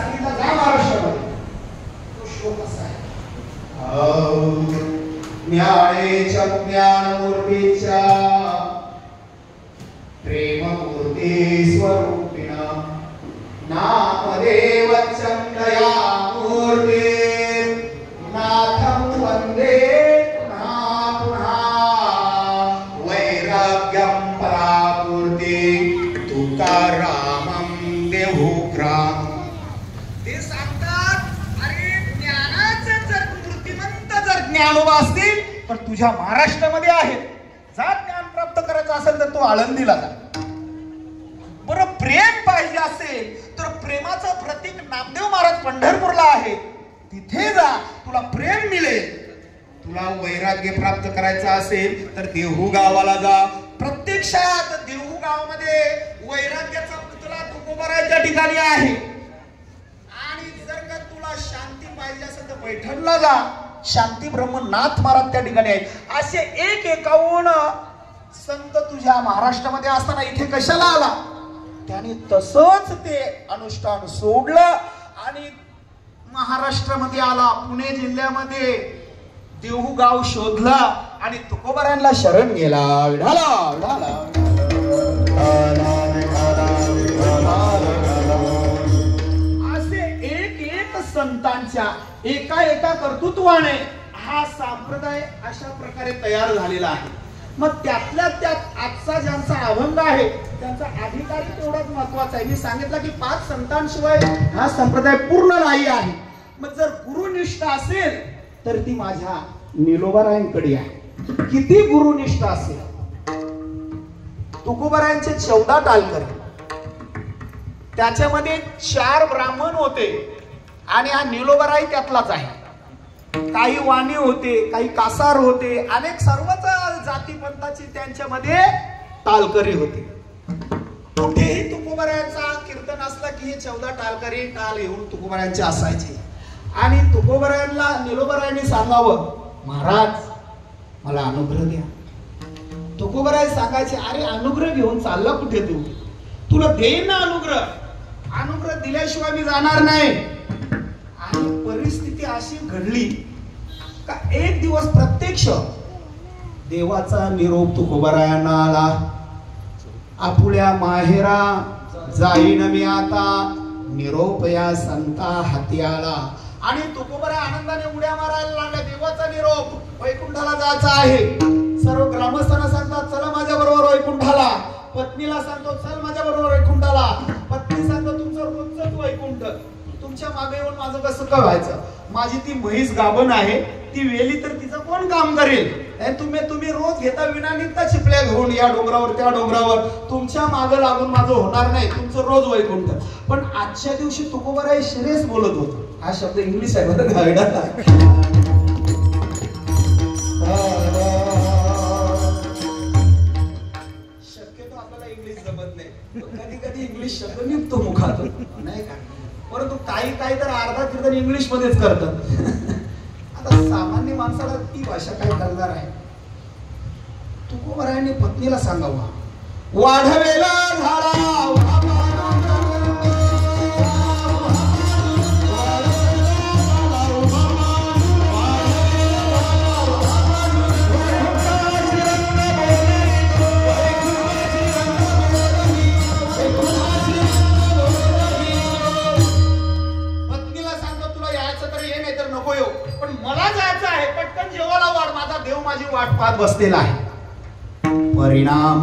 सांगितलं जा महाराष्ट्रामध्ये. तो श्लोक असा आहे, ज्ञानेच्या ज्ञानमूर्तीच्या प्रेममूर्ती स्वरूपिणा नामदेव चंदयामूर्ती नाथं वंदे पुनः पुनः वैराग्यं परापूर्ती तुकारामं देहुग्राम. ते सांगतात, अरे ज्ञानाचे जर मूर्तिमंत जर ज्ञानोबा असतील तर तुझ्या महाराष्ट्रामध्ये आहेत. जा ज्ञान प्राप्त करायचं असेल तर तू आळंदीला जा. बरं प्रेम पाहिजे असेल तर प्रेमाचं प्रतीक नामदेव महाराज पंढरपूरला आहे, तिथे जा, तुला प्रेम मिळेल. तुला वैराग्य प्राप्त करायचं असेल तर देहू गावाला जा. प्रत्यक्षात देहू गावामध्ये वैराग्याचा पुतळा तुकोबाराच्या ठिकाणी आहे. आणि जर का तुला शांती पाहिजे असेल तर पैठणला जा, शांती ब्रह्मनाथ महाराज त्या ठिकाणी आहेत. असे 151 संत तुझ्या महाराष्ट्रामध्ये असताना इथे कशाला आला? त्याने तसंच ते अनुष्ठान सोडलं आणि महाराष्ट्रामध्ये आला. पुणे जिल्ह्यामध्ये देहू गाव शोधला आणि तुकोबारायांना शरण गेला. विढाला विढाला असे एक संतांच्या एका एका कर्तृत्वाने हा संप्रदाय अशा प्रकारे तयार झालेला आहे. मग त्यातल्या त्यात आजचा ज्यांचा अभंग आहे त्यांचा अधिकारी तेवढाच महत्वाचा आहे. मी सांगितलं की 5 संतांशिवाय हा संप्रदाय पूर्ण नाही आहे. मग जर गुरुनिष्ठा असेल तर ती माझ्या निलोबारायांकडे आहे. किती गुरुनिष्ठा असेल? तुकोबारायांचे 14 टालकरी, त्याच्यामध्ये 4 ब्राह्मण होते आणि हा निलोबाराई त्यातलाच आहे. काही वाणी होते, काही कासार होते, अनेक सर्वच जाती पंथाची त्यांच्यामध्ये टालकरी होते. कुठेही तुकोबारायांचा कीर्तन असला की हे 14 टालकरी टाल येऊन तुकोबारायांचे असायचे. आणि तुकोबारायांना निलोबारायांनी सांगावं, महाराज मला अनुग्रह द्या. तुकोबाराय सांगायचे, अरे अनुग्रह घेऊन चालला कुठे तू? तुला देईन ना अनुग्रह. अनुग्रह दिल्याशिवाय मी जाणार नाही. आणि परिस्थिती अशी घडली का एक दिवस प्रत्यक्ष देवाचा निरोप तुकोबारायांना आला. आपुल्या माहेरा जाईन मी आता, निरोप या संता हाती आला. आणि तुकोबाराय आनंदाने उड्या मारायला लागला. देवाचा निरोप, वैकुंठाला जायचं आहे. सर्व ग्रामस्थांना सांगतात, चला माझ्या बरोबर वैकुंठाला. पत्नीला सांगतो, चल माझ्या बरोबर वैकुंठाला. पत्नी सांगतो, तुमचं रोजच वैकुंठ, तुमच्या मागे येऊन माझं कसं काय व्हायचं? माझी ती म्हैस गाभण आहे, ती वेली तर तिचं कोण काम करेल? तुम्ही रोज घेता विनानित्त चिपल्या घेऊन या डोंगरावर त्या डोंगरावर, तुमच्या मागे लागून माझं होणार नाही, तुमचं रोज वैकुंठ. पण आजच्या दिवशी तुकोबाराय शिरेस बोलत होतो. हा शब्द इंग्लिश आहे बरं गायडा. शक्यतो आपल्याला इंग्लिश जमत नाही, कधी कधी इंग्लिश शब्द निघतो मुखातून, नाही का? परंतु काही तर अर्धा कीर्तन इंग्लिश मध्येच करतात. आता सामान्य माणसाला ती भाषा काय करणार आहे? तुकोबारायांनी पत्नीला सांगावा, वाढवेला झाला माझी वाट पाहत बसलेला आहे. परिणाम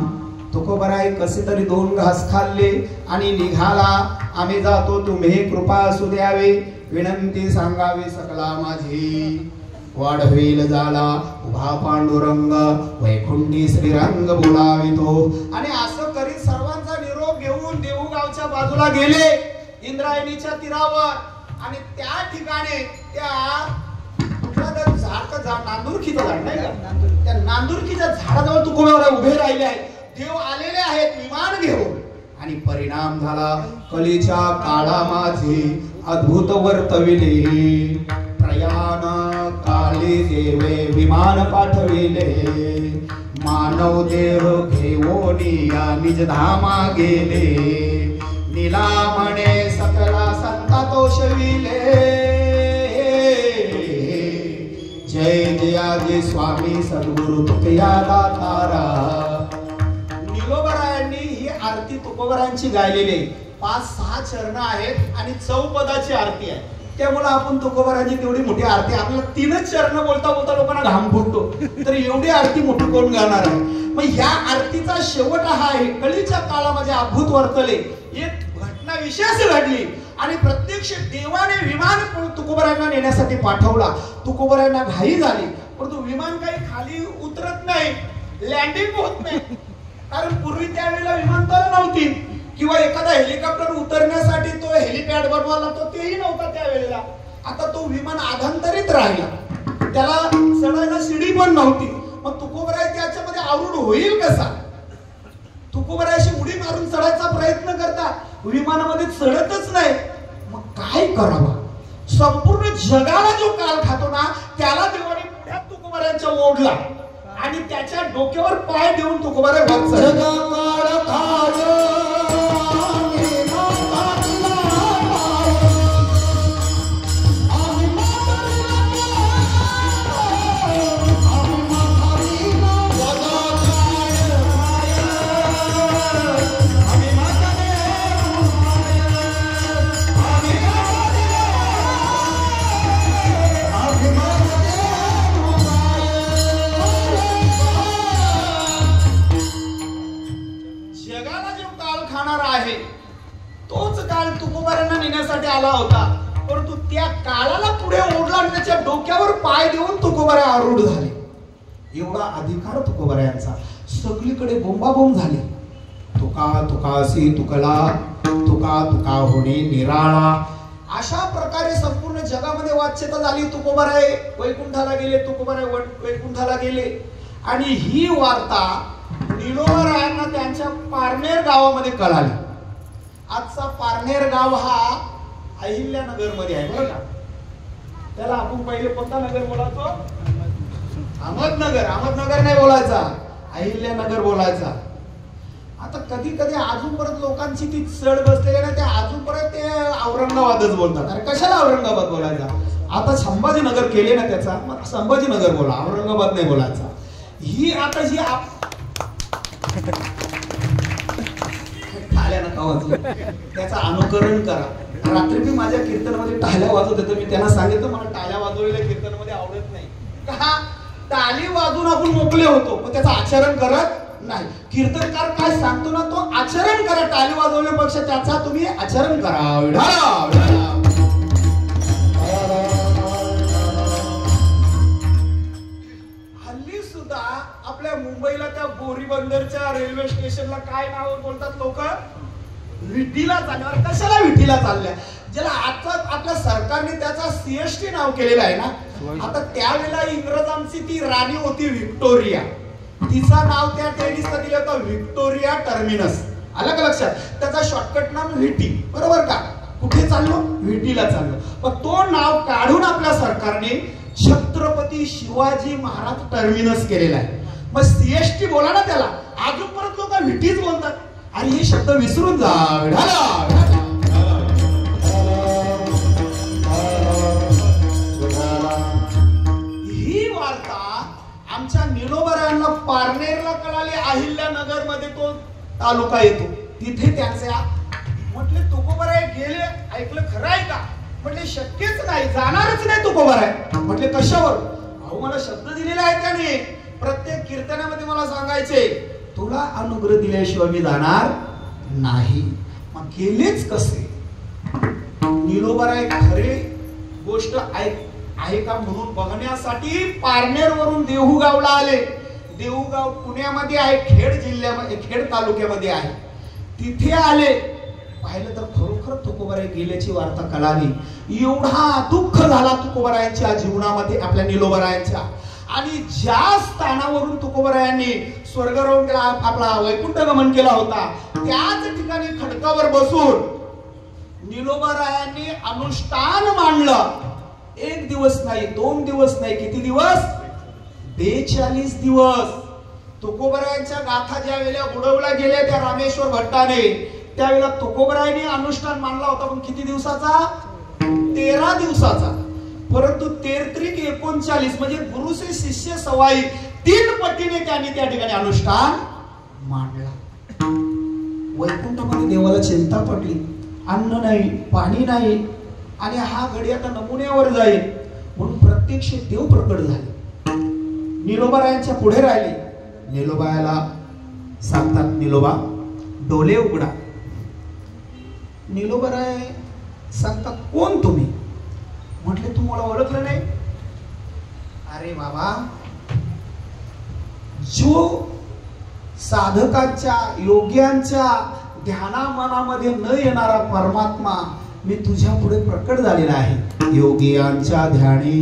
तुकोबाराय कसे तरी 2 घास खाल्ले आणि निघाला. आम्ही जातो, तुम्ही कृपा असू द्यावे, विनंती सांगावी सकला माझी. वाढवेल झाला उभा पांडुरंग, वैकुंठी श्रीरंग बोलावितो. आणि असं करीत सर्वांचा निरोप घेऊन देहू गावच्या बाजूला गेले, इंद्रायणीच्या तीरावर. आणि त्या ठिकाणी त्या नांदुरखीचं झाड नाही का, त्या नांदुरखीच्या झाडाजवळ तुकोबाराय उभे राहिले आहेत. देव आलेले आहेत विमान घेऊन. आणि परिणाम झाला, कलीच्या काळा माझे अद्भुत वर्तविले. प्रयाण काली देवे विमान पाठविले. मानव देह घेऊन या निज धामा गेले. निलामणे सकला संता तो माझे स्वामी सद्गुरु तुकया दातारा. निलोबरायांनी ही आरती तुकोबरायांची गायलेली आहे. 5-6 चरण आहेत आणि चौपदाची आरती आहे. त्यामुळे आपण तुकोबरायांची तेवढी मोठी आरती, आपल्याला 3च चरण बोलता बोलता लोकांना घाम फुटतो, तर एवढी आरती मोठी कोण गाणार आहे. मग ह्या आरतीचा शेवट हा आहे. कळीच्या काळामध्ये अद्भुत वर्तले, एक घटना विशेष घडली आणि प्रत्यक्ष देवाने विमान तुकोबरायांना नेण्यासाठी पाठवला. तुकोबरायांना घाई झाली, परंतु विमान काही खाली उतरत नाही, लँडिंग होत नाही. कारण पूर्वी त्यावेळेला विमानतळ नव्हती किंवा एखादा हेलिकॉप्टर उतरण्यासाठी तो हेलिपॅड बनवायला लागतो, तेही नव्हता त्यावेळेला. आता तो विमान आधांतरित राहिला, त्याला चढायला शिडी पण नव्हती. मग तुकोबराय त्याच्यामध्ये आवरून होईल कसा. तुकोबरायशी उडी मारून चढायचा प्रयत्न करतात, विमानामध्ये चढतच नाही. मग काय करावं. संपूर्ण जगाला जो काल खातो ना त्याला देवाने पुढ्यात तुकोबरायांच्या ओढला आणि त्याच्या डोक्यावर पाय देऊन तुकोबराय वर चढला. तोच काळ तुकोबरायांना नेण्यासाठी आला होता, परंतु त्या काळाला पुढे ओढला आणि त्याच्या डोक्यावर पाय देऊन तुकोबराय आरूढ झाले. एवढा अधिकार तुकोबरायांचा. सगळीकडे बोंबाबोंब झाली. तुका तुकासी तुकला, तुका तुका होणे निराळा. अशा प्रकारे संपूर्ण जगामध्ये वाच्यता झाली. तुकोबराय वैकुंठाला गेले, तुकोबराय वैकुंठाला गेले. आणि ही वार्ता निलोबरायांना त्यांच्या पारनेर गावामध्ये कळाली. आजचा पारनेर गाव हा अहिल्यानगर मध्ये आहे बरं का. त्याला आपण पहिले कोणता नगर बोलायचो. अहमदनगर. अहमदनगर नाही बोलायचा, अहिल्यानगर बोलायचा. आता कधी कधी अजून परत लोकांची ती चढ बसलेली ना, ते अजून परत ते औरंगाबादच बोलतात. अरे कशाला औरंगाबाद बोलायचा. आता संभाजीनगर केले ना त्याचा, मग संभाजीनगर बोला, औरंगाबाद नाही बोलायचा. ही आता जी टाळ्या नका वाजवू, त्याचं अनुकरण करा. रात्री मी माझ्या कीर्तनामध्ये टाळ्या वाजवत होतो. मी त्यांना सांगितलं मला टाळ्या वाजवलेल्या कीर्तनामध्ये आवडत नाही. का टाळी वाजून आपण मोकळे होतो, पण त्याचं आचरण करत नाही. कीर्तनकार काय सांगतो ना तो आचरण करा. टाळी वाजवण्यापेक्षा त्याचा तुम्ही आचरण करा. हल्ली सुद्धा आपल्या मुंबईला त्या बोरीबंदरच्या रेल्वे स्टेशनला काय नाव बोलतात लोक. विठीला चालल्यावर. कशाला विठीला चालल्या. ज्याला आता आपल्या सरकारने त्याचा सीएसटी नाव केलेलं आहे ना. आता त्यावेळेला इंग्रजांची ती राणी होती व्हिक्टोरिया, तिचं नाव त्या टेनिसला दिलं होतं व्हिक्टोरिया टर्मिनस. आलं का लक्षात. त्याचा शॉर्टकट नाव व्हिटी. बरोबर का. कुठे चाललो. व्हिटीला चाललो. मग तो नाव काढून आपल्या सरकारने छत्रपती शिवाजी महाराज टर्मिनस केलेला आहे. मग सीएसटी बोला ना त्याला. अजून परत लोक व्हिटीच बोलतात. आणि हे शब्द विसरून जा. ही वार्ता आमच्या निलोबरायांना पारनेरला कळाली. अहिल्यानगर मध्ये तो तालुका येतो. तिथे त्यांच्या म्हटले तुकोबराय गेले. ऐकलं खरं आहे का. म्हटले शक्यच नाही, जाणारच नाही तुकोबराय. म्हटले कशावर. अहो मला शब्द दिलेला आहे त्याने. प्रत्येक कीर्तनामध्ये मला सांगायचे तुला अनुग्रह दिल्याशिवाय मी जाणार नाही. मग गेलेच कसे. निलोबराय खरे गोष्ट आहे का म्हणून बघण्यासाठी पारनेर वरून देहूगावला आले. देहूगाव पुण्यामध्ये आहे, खेड जिल्ह्यामध्ये, खेड तालुक्यामध्ये आहे. तिथे आले. पाहिलं तर खरोखर तुकोबराय गेल्याची वार्ता कळाली. एवढा दुःख झाला तुकोबरायांच्या जीवनामध्ये, आपल्या निलोबरायांच्या. आणि ज्या स्थानावरून तुकोबरायांनी स्वर्गारोहण केला, आपला वैकुंठ गमन केला होता, त्याच ठिकाणी खडकावर बसून निलोबरायांनी अनुष्ठान मांडलं. 1 दिवस नाही, 2 दिवस नाही, किती दिवस. 42 दिवस. तुकोबरायांच्या गाथा ज्या वेळेला बुडवल्या गेल्या त्या रामेश्वर भट्टाने, त्यावेळेला तुकोबरायांनी अनुष्ठान मांडला होता. पण किती दिवसाचा. 13 दिवसाचा. परंतु 33-39 म्हणजे गुरुचे शिष्य सवाई 3 पटीने त्यांनी त्या ठिकाणी अनुष्ठान मांडला. वैकुंठामध्ये देवाला चिंता पडली, अन्न नाही, पाणी नाही, आणि हा घडी आता नमुन्यावर जाईल म्हणून प्रत्यक्ष देव प्रकट झाले. निलोबारायांच्या पुढे राहिले. निलोबायाला सांगतात, निलोबा डोले उघडा. निलोबाराय सांगतात, कोण तुम्ही? म्हटले, तू मला ओळखलं नाही? अरे बाबा, जो साधकांच्या योग्यांच्या ध्याना मनामध्ये न येणारा परमात्मा मी तुझ्या पुढे प्रकट झालेला आहे. योगियांच्या ध्यानी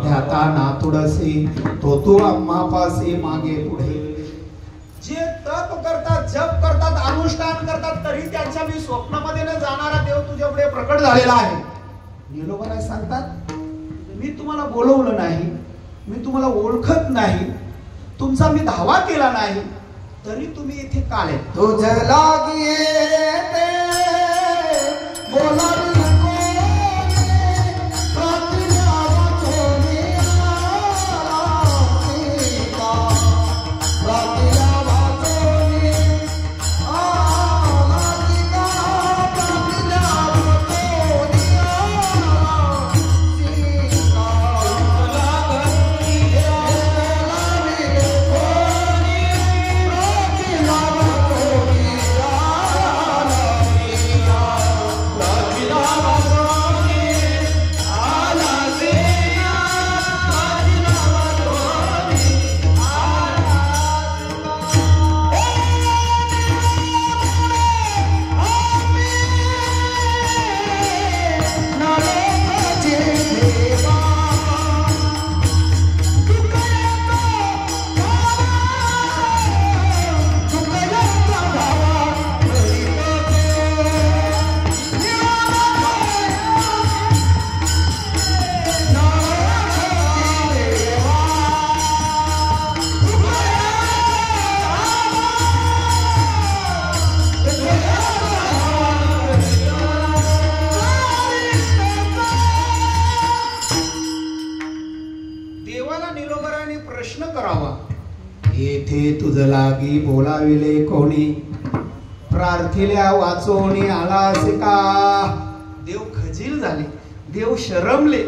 ध्याता नातुडसे तो आम्हापासे मागे पुढे. जे तप करतात, जप करतात, अनुष्ठान करतात, तरी त्यांच्या मी स्वप्नामध्ये न जाणारा देव तुझ्या पुढे प्रकट झालेला आहे. निलोबाराय सांगतात, मी तुम्हाला बोलवलं नाही, मी तुम्हाला ओळखत नाही, तुमचा मी धावा केला नाही, तरी तुम्ही इथे का आले? तुझ्या लागी येते बोलावी तुझ लागी बोलाविले कोणी, प्रार्थिल्या वाचोनी आलास का? देव खजील झाले, देव शरमले.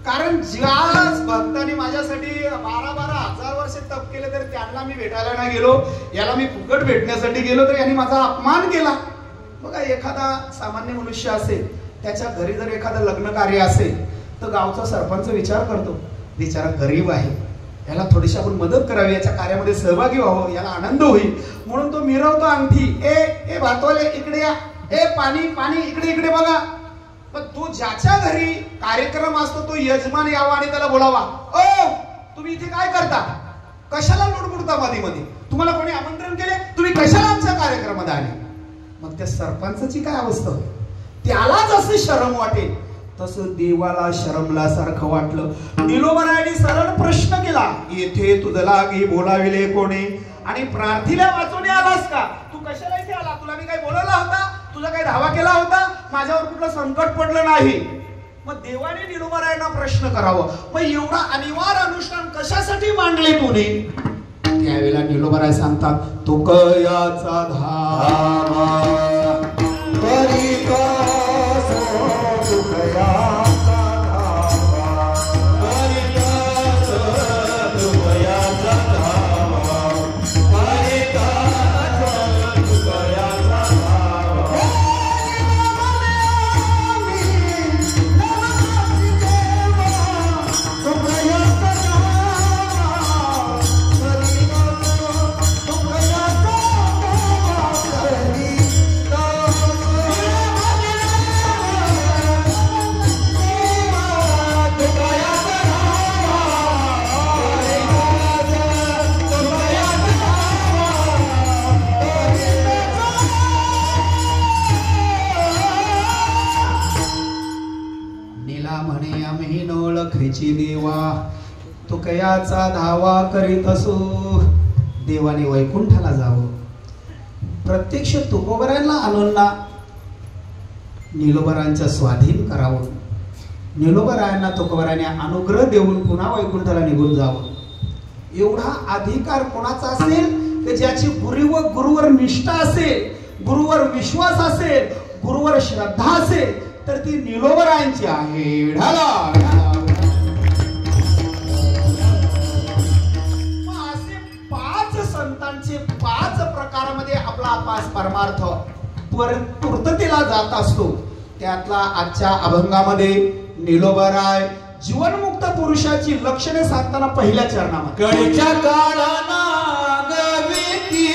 कारण ज्याच भक्तांनी माझ्यासाठी 12-12 हजार वर्ष तप केले तर त्यांना मी भेटायला नाही गेलो, याला मी फुकट भेटण्यासाठी गेलो तर यांनी माझा अपमान केला. बघा, एखादा सामान्य मनुष्य असेल, त्याच्या घरी जर एखादं लग्न कार्य असेल तर गावचा सरपंच विचार करतो, बिचारा गरीब आहे, याला थोडीशी आपण मदत करावी, याच्या कार्यामध्ये सहभागी व्हावं, याला आनंद होईल म्हणून तो मिरवतो अंगठी. ए भातवाले इकडे या, ए पाणी पाणी इकडे इकडे बघा. पण तो ज्याच्या घरी कार्यक्रम असतो तो यजमान यावा आणि त्याला बोलावा, ओ तुम्ही इथे काय करता, कशाला लुडबुडता मध्ये मध्ये, तुम्हाला कोणी आमंत्रण केले, तुम्ही कशाला आमच्या कार्यक्रमात आले? मग त्या सरपंचाची काय अवस्था होईल? त्याला जसे शरम वाटेल तसं देवाला शरमल्यासारखं वाटलं. निलोबारायांनी सरळ प्रश्न केला, येथे तुझ लागी बोलाविले कोणी आणि प्रार्थीला वाचवणे आलास का? तू कशाला इथे आला? तुला मी काही बोलवला होता? तुझा काही धावा केला होता? माझ्यावर कुठलं संकट पडलं नाही? मग देवाने निलोबारायांना प्रश्न करावं, मग एवढा अनिवार्य अनुष्ठान कशासाठी मांडले तुने? त्यावेळेला निलोबाराय सांगतात, तो कयाचा धावा देवा तो कयाचा धावा करीत असो. देवाने वैकुंठाला जावं, प्रत्यक्ष तुकोबरांना आणून निलोबरांच्या स्वाधीन करावं. निलोबरायांना तुकोबराने अनुग्रह देऊन पुन्हा वैकुंठाला निघून जावं. एवढा अधिकार कोणाचा असेल की ज्याची गुरुवर निष्ठा असेल, गुरुवर विश्वास असेल, गुरुवर श्रद्धा असेल तर ती निलोबरायांची आहे. असे 5 संतांचे 5 प्रकारामध्ये आपला अपास परमार्थ पूर्ततेला जात असतो. त्यातला आजच्या अभंगामध्ये निलोबराय जीवनमुक्त पुरुषाची लक्षणे सांगताना पहिल्या चरणामध्ये कळीच्या काळाना गविती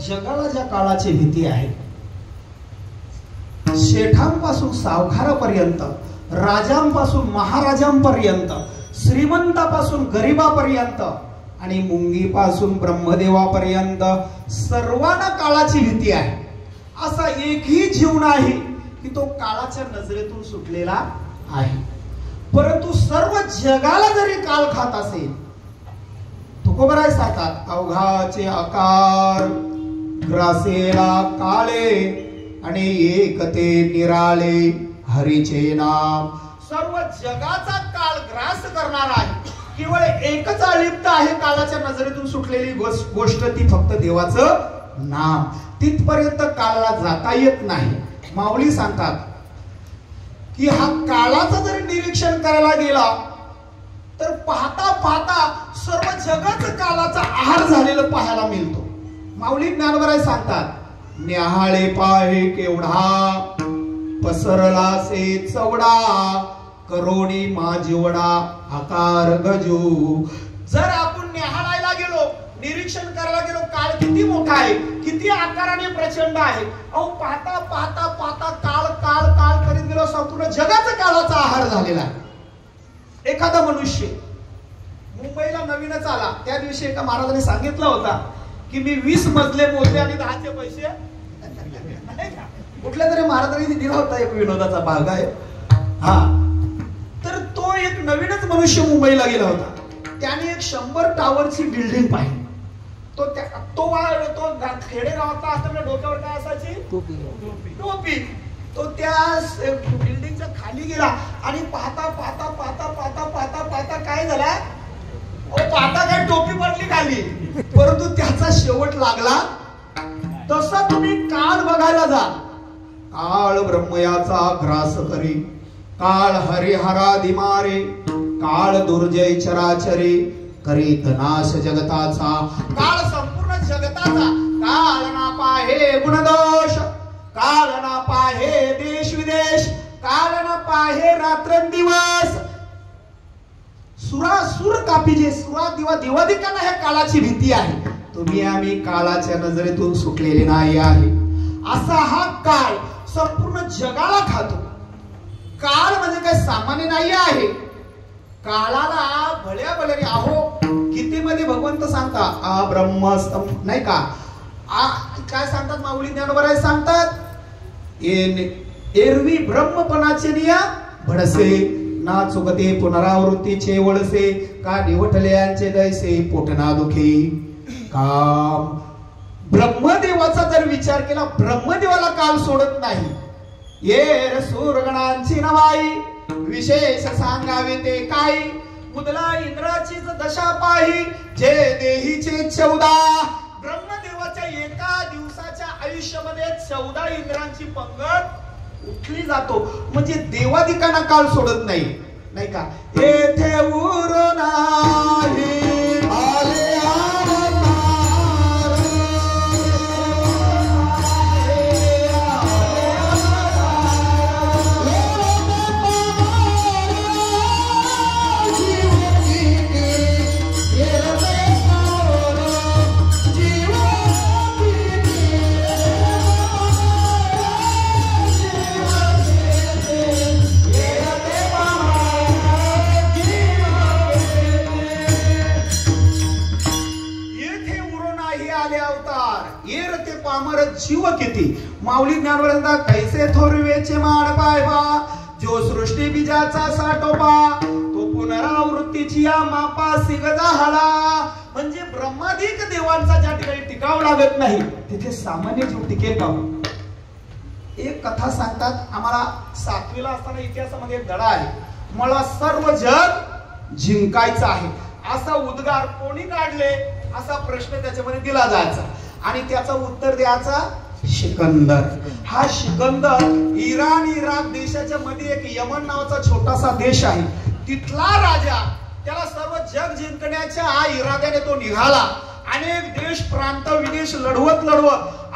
जगाला ज्या काळाची भीती आहे, शेठांपासून सावकारापर्यंत, राजांपासून महाराजांपर्यंत, श्रीमंतापासून गरिबापर्यंत आणि मुंगीपासून ब्रह्मदेवापर्यंत सर्वांना काळाची भीती आहे. असा एकही जीव नाही की तो काळाच्या नजरेतून सुटलेला आहे. परंतु सर्व जगाला जरी काळ खात असेल, तुकोबराय सांगतात अवघाचे आकार ग्रासेला काळे आणि एकते निराळे हरीचे नाम. सर्व जगाचा काळ ग्रास करणार आहे. केवळ एकच अलिप्त आहे काळाच्या नजरेतून सुटलेली गोष्ट, ती फक्त देवाचं नाम. तिथपर्यंत काळाला जाता येत नाही. माऊली सांगतात की हा काळाचं जरी निरीक्षण करायला गेला तर पाहता पाहता सर्व जगच काळाचा आहार झालेलं पाहायला मिळतो. माऊली ज्ञानोबराय सांगतात न्याहाळे पाहे केवढा पसरला से चवडा करोडी माझिवडा आकार गजू. जर आपण न्याहाळायला गेलो, निरीक्षण करायला गेलो, काळ किती मोठा आहे, किती आकाराने प्रचंड आहे. अहो पाहता पाहता पाहता काळ काळ काळ करीत गेलो, संपूर्ण जगाचा काळाचा आहार झालेला आहे. एखादा मनुष्य मुंबईला नवीनच आला, त्या दिवशी एका महाराजांनी सांगितलं होता की मी 20 मजले मोजले आणि 10चे पैसे कुठल्या तरी महाराजांनी दिला होता. एक विनोदाचा भाग आहे हा. तर तो एक नवीनच मनुष्य मुंबईला गेला होता. त्याने एक 100 टावरची बिल्डिंग पाहिली. तो खेडेगावातला असताना डोक्यावर काय असायची टोपी. तो त्या बिल्डिंगच्या खाली गेला आणि पाहता पाहता पाहता पाहता पाहता पाहता काय झाला, पाहता काय टोपी पडली खाली. परंतु त्याचा शेवट लागला. तसा तुम्ही काळ बघायला जा. काळ ब्रह्मयाचा ग्रास करी, काळ हरिहरादि मारे, काळ दुर्जय चराचरे करीत नाश जगताचा. काळ संपूर्ण जगताचा. काळ ना पाहे गुणदोष, काळ ना पाहे देश विदेश, काळ ना पाहे रात्रंदिवस. सुरासुर कापीजे, सुरा दिवा दिवादिकांना ह्या काळाची भीती आहे. तुम्ही आम्ही काळाच्या नजरेतून सुटलेले नाही आहे. असा हा काळ संपूर्ण जगाला खातो. काळ म्हणजे काय सामान्य नाही आहे. काळाला भल्या भल्या अहो गीतेमध्ये भगवंत सांगता ब्रह्मस्तम नाही का काय सांगतात माऊली ज्ञानोबा सांगतात एरवी ब्रह्मपणाचे निया भडसे ना चुकते पुनरावृत्तीचे वळसे का निवटल्यांचे दैसे पोटना दुखी काम. ब्रह्मदेवाचा जर विचार केला ब्रह्मदेवाला काल सोडत नाही. येर सूरगणांची नवाई विशेष सांगावे ते काही मुदला इंद्राचीच दशा पाही जे देहीचे 14. ब्रह्मदेवाच्या एका दिवसाच्या आयुष्यामध्ये 14 इंद्रांची पंगत उठली जातो. म्हणजे देवादिकांना काल सोडत नाही नाही का. येथे उरो नाही आले जीव किती. माऊली ज्ञानवंता कैसे थोरवेचे माड पायबा जो सृष्टी बीजाचा साठोबा तो पुनरावृत्तीची या मापासी गजाहळा. म्हणजे ब्रह्माधिक देवांचा ज्या ठिकाणी टिकाव लागत नाही तिथे सामान्य जीव टिकेल का. एक कथा सांगतात आम्हाला 7वीला असताना इतिहासामध्ये एक धडा आहे. मला सर्व जग जिंकायचं आहे असा उद्गार कोणी काढले असा प्रश्न त्याच्यामध्ये दिला जायचा आणि त्याचं उत्तर द्यायचा सिकंदर. हा सिकंदर इराक देशाच्या मध्ये एक यमन नावाचा छोटासा देश आहे. तिथला राजा त्याला सर्व जग जिंकण्याच्या इराद्याने तो निघाला. अनेक देश प्रांत विदेश लढवत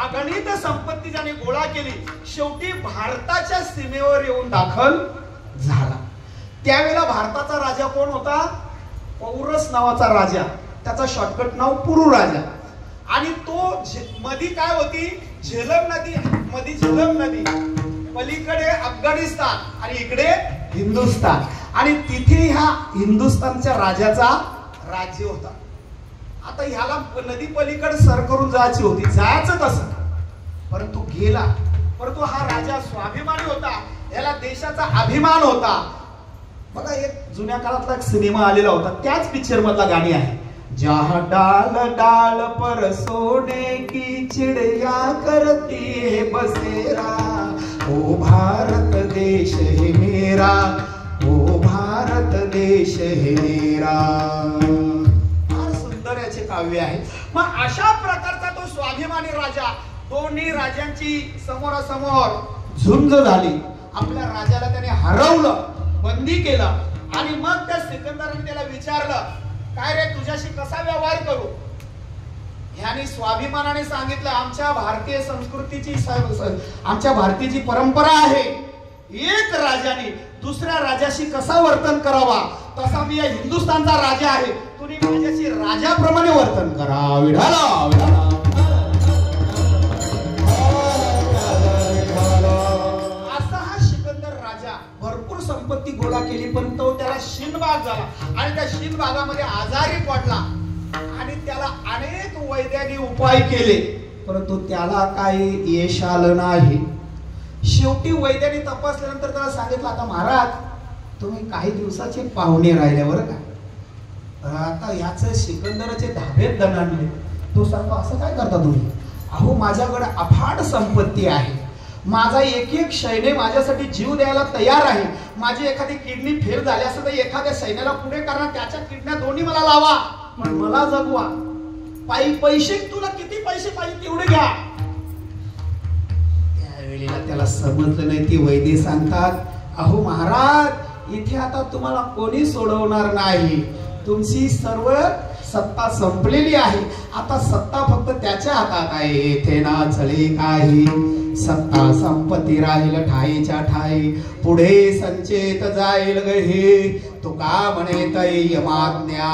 अगणित संपत्ती ज्याने गोळा केली. शेवटी भारताच्या सीमेवर येऊन दाखल झाला. त्यावेळेला भारताचा राजा कोण होता. पौरस नावाचा राजा. त्याचा शॉर्टकट नाव पुरू राजा. आणि तो मध्ये काय होती झेलम नदी मध्ये झेलम नदी पलीकडे अफगाणिस्तान आणि इकडे हिंदुस्थान आणि तिथे ह्या हिंदुस्थानच्या राजाचा राज्य होता. आता ह्याला नदी पलीकडे सर करून जायची होती. जायचं कसं परंतु गेला. परंतु हा राजा स्वाभिमानी होता. याला देशाचा अभिमान होता. बघा एक जुन्या काळातला एक सिनेमा आलेला होता. त्याच पिक्चर मधला गाणी आहे. जहाँ डाल डाल पर सोने की चिड़िया करती है बसेरा ओ भारत देश है मेरा ओ भारत देश है मेरा. फार सुंदर याचे काव्य आहे. मग अशा प्रकारचा तो स्वाभिमानी राजा. दोन्ही राजांची समोरासमोर झुंज झाली. आपल्या राजाला त्याने हरवलं बंदी केलं आणि मग त्या सिकंदराने त्याला विचारलं काय रे तुझ्याशी कसा व्यवहार करू. ह्याने स्वाभिमानाने सांगितलं आमच्या भारतीय संस्कृतीची आमच्या भारतीची परंपरा आहे. एक राजाने दुसऱ्या राजाशी कसा वर्तन करावा तसा मी या हिंदुस्थानचा राजा आहे. तुम्ही माझ्याशी राजाप्रमाणे वर्तन करा. विढाला विढाला. भरपूर संपत्ती गोळा केली पण तो त्याला शिनबाग झाला आणि त्या शिनबागामध्ये आजारी पडला आणि त्याला अनेक वैद्यांनी उपाय केले परंतु त्याला काही यश आलं नाही. शेवटी वैद्यांनी तपासल्यानंतर त्याला सांगितलं आता महाराज तुम्ही काही दिवसाचे पाहुणे राहिले बरं का. आता याचे सिकंदराचे धाबेत दणाणले. तो सांगतो असं काय करता तुम्ही. अहो माझ्याकडे अफाट संपत्ती आहे. माझा एक एक सैन्य माझ्यासाठी जीव द्यायला तयार आहे. माझी एखादी किडनी फेल झाली असेल तर एखाद्या सैन्याला पुढे करणार त्याच्या किडन्या दोन्ही मला लावा पण मला जगवा. पैसे तुला किती पैसे पाहिजे तेवढे घ्या. त्यावेळेला त्याला समजलं नाही. ती वैद्य सांगतात अहो महाराज इथे आता तुम्हाला कोणी सोडवणार नाही. तुमची सर्व सत्ता संपलेली आहे. आता सत्ता फक्त त्याच्या हातात आहे. येथे ना चले काही सत्ता संपत्ती राहील ठाईच्या ठाई पुढे संचेत जाईल गहे तुका म्हणे तै यमाज्ञा.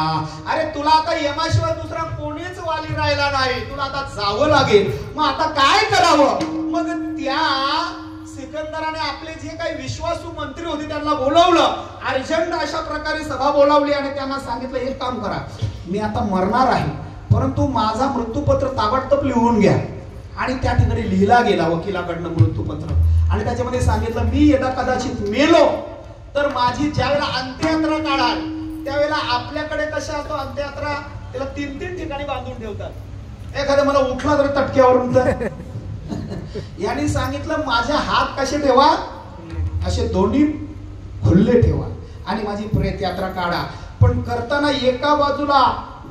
अरे तुला आता यमाशिवाय दुसरा कोणीच वाली खाली राहिला नाही, तुला आता जावं लागेल. मग आता काय करावं? मग त्या सिकंदराने आपले जे काही विश्वासू मंत्री होते त्यांना बोलावलं, अर्जंट अशा प्रकारे सभा बोलावली आणि त्यांना सांगितलं एक काम करा, मी आता मरणार आहे, परंतु माझा मृत्यूपत्र ताबडतोब लिहून घ्या. आणि त्या ठिकाणी लिहिला गेला वकिलाकडनं मृत्यूपत्र, आणि त्याच्यामध्ये सांगितलं मी यदा कदाचित मेलो तर माझी ज्यावेळेला अंत्ययात्रा काढाल त्यावेळेला आपल्याकडे कशा असतो अंत्ययात्रा, त्याला 3-3 ठिकाणी बांधून ठेवतात. एखादं मला उठला तर तटक्यावरून तर यांनी सांगितलं माझे हात कसे ठेवा, असे दोन्ही खुल्ले ठेवा आणि माझी प्रेत यात्रा काढा. पण करताना एका बाजूला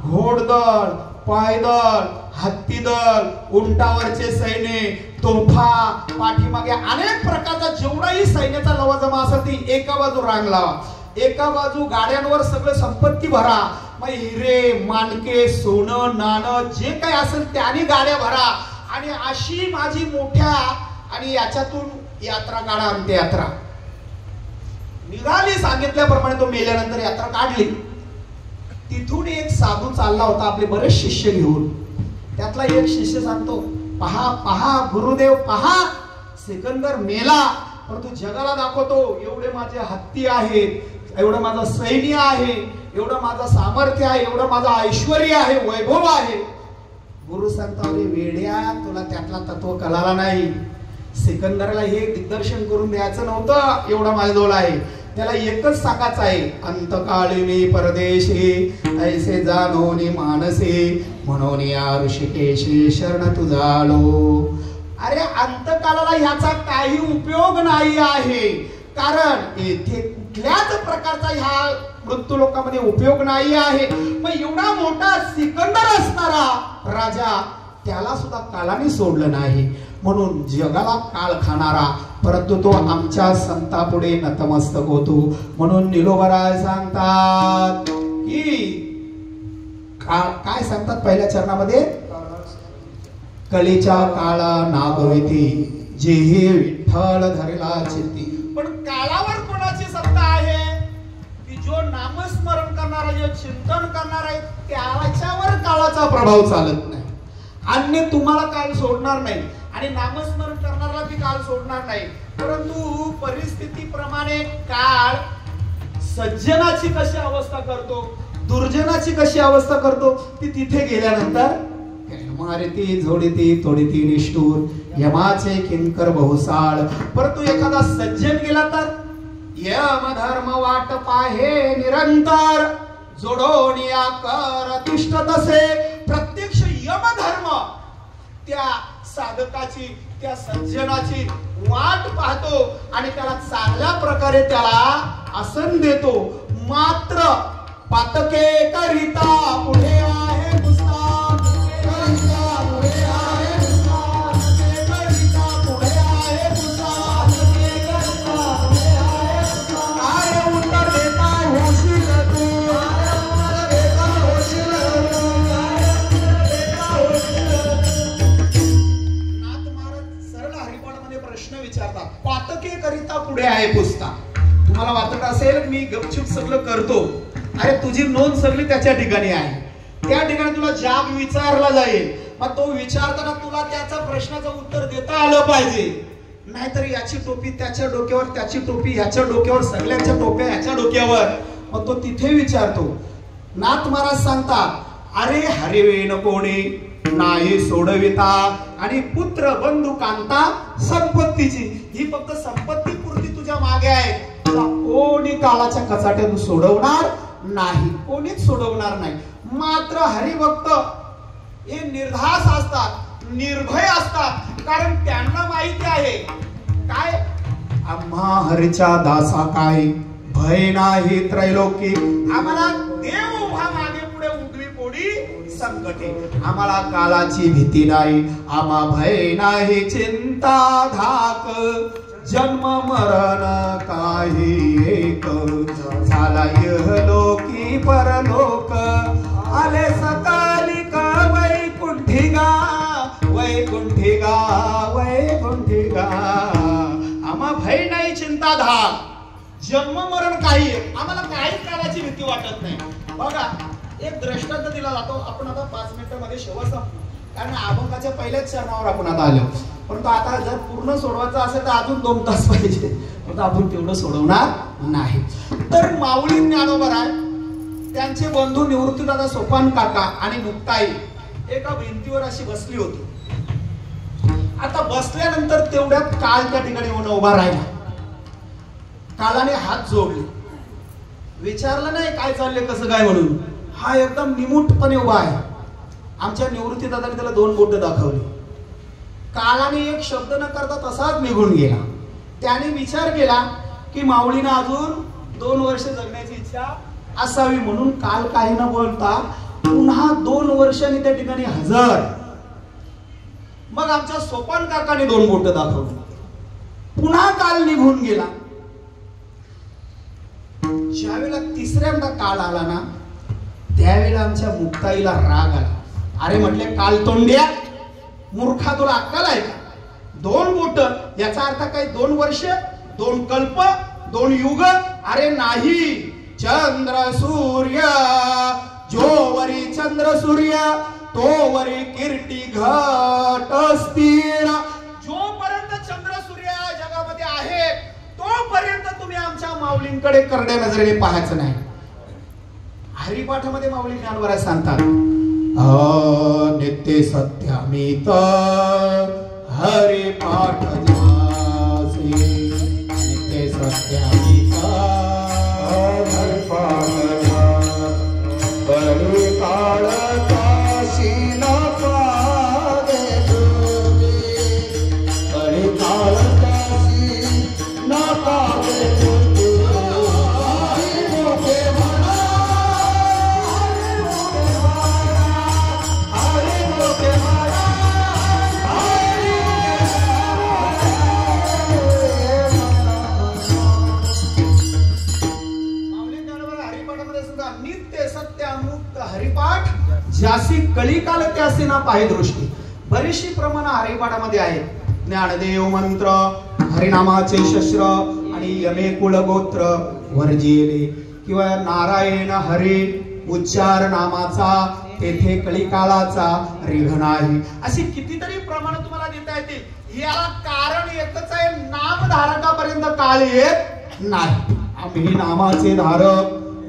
घोडदळ, पायदळ, हत्तीदळ, उंटावरचे सैनिक, तोफा, पाठीमागे अनेक प्रकारचा जेवढाही सैन्याचा लवाजमा असेल ती एका बाजू रांग लावा. एका बाजू गाड्यांवर सगळं संपत्ती भरा, मग हिरे माणके सोनं नाणं जे काही असेल त्याने गाड्या भरा आणि अशी माझी मोठ्या आणि याच्यातून यात्रा काढा, अंत्ययात्रा. निघाली सांगितल्याप्रमाणे तो मेल्यानंतर यात्रा काढली. तिथून एक साधू चालला होता आपले बरेच शिष्य घेऊन. त्यातला एक शिष्य सांगतो पहा पहा गुरुदेव पहा, सिकंदर मेला परंतु जगाला दाखवतो एवढे माझे हत्ती आहेत, एवढं माझं सैन्य आहे, एवढं माझं सामर्थ्य आहे, एवढं माझं ऐश्वर आहे, वैभव आहे. गुरु सांगतो अरे वेड्या, तुला त्यातला तत्व कळाला नाही. सिकंदरला हे दिग्दर्शन करून द्यायचं नव्हतं एवढा माझ्याजवळ आहे, त्याला एकच सांगायचं आहे अंतकाळी मी परदेशी ऐसे जाणोनी मानसे म्हणून या ऋषिकेशी शरण तुझालो. अरे अंतकाळाला ह्याचा काही उपयोग नाही आहे, कारण येथे कुठल्याच प्रकारचा ह्या मृत्यू लोकांमध्ये उपयोग नाही आहे. मग एवढा मोठा सिकंदर असणारा राजा त्याला सुद्धा कालाने सोडलं नाही, म्हणून जगाला काळ खाणारा परंतु तो आमच्या संतापुढे नतमस्तक होतो. म्हणून निलोबराय सांगतात की काय सांगतात पहिल्या चरणामध्ये, कलीच्या काळा नागविती जे हे विठ्ठल धरला चित्ती. पण काळावर कोणाची सत्ता आहे की जो नामस्मरण करणारा, जो चिंतन करणार आहे त्याच्यावर काळाचा प्रभाव चालत नाही. अन्य तुम्हाला काळ सोडणार नाही आणि नामस्मरण करणारा ती काळ सोडणार नाही. परंतु परिस्थितीप्रमाणे काळ सज्जनाची कशी अवस्था करतो, दुर्जनाची कशी अवस्था करतो ती तिथे गेल्यानंतर मारती झोडीती तोडीती निष्ठूर यमाचे किंकर बहुसाळ. परंतु एखादा सज्जन गेला तर यम धर्म वाट पाहे निरंतर जोडोनिया कर तिष्ठ तसे. प्रत्यक्ष यम धर्म त्या साधकाची त्या सज्जनाची वाट पाहतो आणि त्याला चांगल्या प्रकारे त्याला आसन देतो. मात्र पातके करिता पुढे आहे पुस्तक, करिता पुढे आहे पुस्तक, करिता पुढे आहे पुस्तक, करिता पुढे आहे पुस्तक. काय उत्तर देता होशील तू, उत्तर देता होशील तू, देता होशील. नाथ महाराज सरळ हरिपाठामध्ये प्रश्न विचारतात, पातके करिता पुढे आहे पुस्तक. तुम्हाला वाटत असेल मी गपचूप सगळं करतो, अरे तुझी नोंद सगळी त्याच्या ठिकाणी आहे. त्या ठिकाणी तुला जाब विचारला जाईल, मग तो विचारताना तुला त्याच्या प्रश्नाचं उत्तर देता आलं पाहिजे. नाहीतर याची टोपी त्याच्या डोक्यावर, त्याची टोपी ह्याच्या डोक्यावर, सगळ्यांच्या टोप्या ह्याच्या डोक्यावर, मग तो तिथे विचारतो. नाथ महाराज सांगतात अरे हरिवेन कोणी नाही सोडविता आणि पुत्र बंधू कांता संपत्तीची. ही फक्त संपत्ती पुरती तुझ्या मागे आहे, तुला कोणी काळाच्या कचाट्यातून सोडवणार नाही, कोणीच सोडवणार नाही. मात्र हरिभक्त हे निर्धास असतात, निर्भय असतात, कारण त्यांना माहिती आहे काय आम्हा हरीच्या दासा काय भय नाही त्रैलोकी. आम्हाला देव उभा मागे पुढे उजवी पोडी संकटे, आम्हाला कालाची भीती नाही, आम्हा भय नाही चिंता धाक. जन्म मरण काही एक झाला इहलोकी परलोक. आले सकालिक वैकुंठिगा वैकुंठिगा वैकुंठिगा. आम्हा भय नाही चिंता धाक, जन्म मरण काही एक, आम्हाला काही काळाची भीती वाटत नाही. बघा एक दृष्टांत दिला जातो, आपण आता 5 मिनिटांमध्ये आपले शेवट संपले, कारण अभंगाच्या पहिल्याच चरणावर आपण आता आलो. परंतु आता जर पूर्ण सोडवायचं असेल तर अजून 2 तास पाहिजे, परंतु आपण तेवढं सोडवणार नाही. तर माऊली ज्ञानोबा त्यांचे बंधू निवृत्तीदादा सोपान काका आणि मुक्ताई एका भिंतीवर अशी बसली होती. आता बसल्यानंतर तेवढ्यात काल त्या ठिकाणी येऊन उभा राहिला. कालाने हात जोडले, विचारलं नाही काय चाललंय कसं काय म्हणून. हा एकदम निमूटपणे उभा आहे. आमच्या निवृत्ती दादाने त्याला 2 बोटं दाखवली. कालाने एक शब्द न करता तसाच निघून गेला. त्याने विचार केला की माऊलीनं अजून 2 वर्ष जगण्याची इच्छा असावी, म्हणून काल काही न बोलता पुन्हा 2 वर्षांनी त्या ठिकाणी हजर. मग आमच्या सोपान काकाने 2 बोटं दाखवली. पुन्हा काल निघून गेला. ज्यावेळेला 3ऱ्यांदा काल आला ना, त्यावेळेला आमच्या मुक्ताईला राग आला. अरे म्हटले काल तोंड्या, मूर्खा तुला अक्कल आहे का? 2 बोट याचा अर्थ काय? 2 वर्ष, 2 कल्प, 2 युग? अरे नाही. चंद्र सूर्य जोवरी चंद्र सूर्य तोवरी कीर्ती घट असतील. जोपर्यंत चंद्र सूर्य जगामध्ये आहे तोपर्यंत तुम्ही आमच्या माऊलींकडे करड्या नजरेने पाहायचं नाही. हरिपाठामध्ये माऊली ज्ञानोबा सांगतात, नित्य सत्यामित हरिपाठ जासी. नित्य सत्यामित हरिपाठ बळी काळ काशी न पावे तुझे. बळी काळ काशी न पावे तुझे. हरी मोठे म्हणा, हरी मोठे म्हणा, हरी माऊली ज्ञानोबा हरिपाठामध्ये सुद्धा नित्य सत्यामुक्त हरिपाठ ज्यासी कलिकाल त्यासी ना पाहे दृष्टी. बरीचशी प्रमाण हरिपाठामध्ये आहे. ज्ञानदेव मंत्र, हरिनामाचे शस्त्र आणि यमे कुलगोत्र वर्जिले, किंवा नारायण हरी उच्चार नामाचा तेथे कलिकालाचा रिघ नाही. अशी कितीतरी प्रमाण तुम्हाला देता येतील. याला कारण एकच आहे, नामधारकापर्यंत काळ येत नाही. आम्ही नामाचे धारक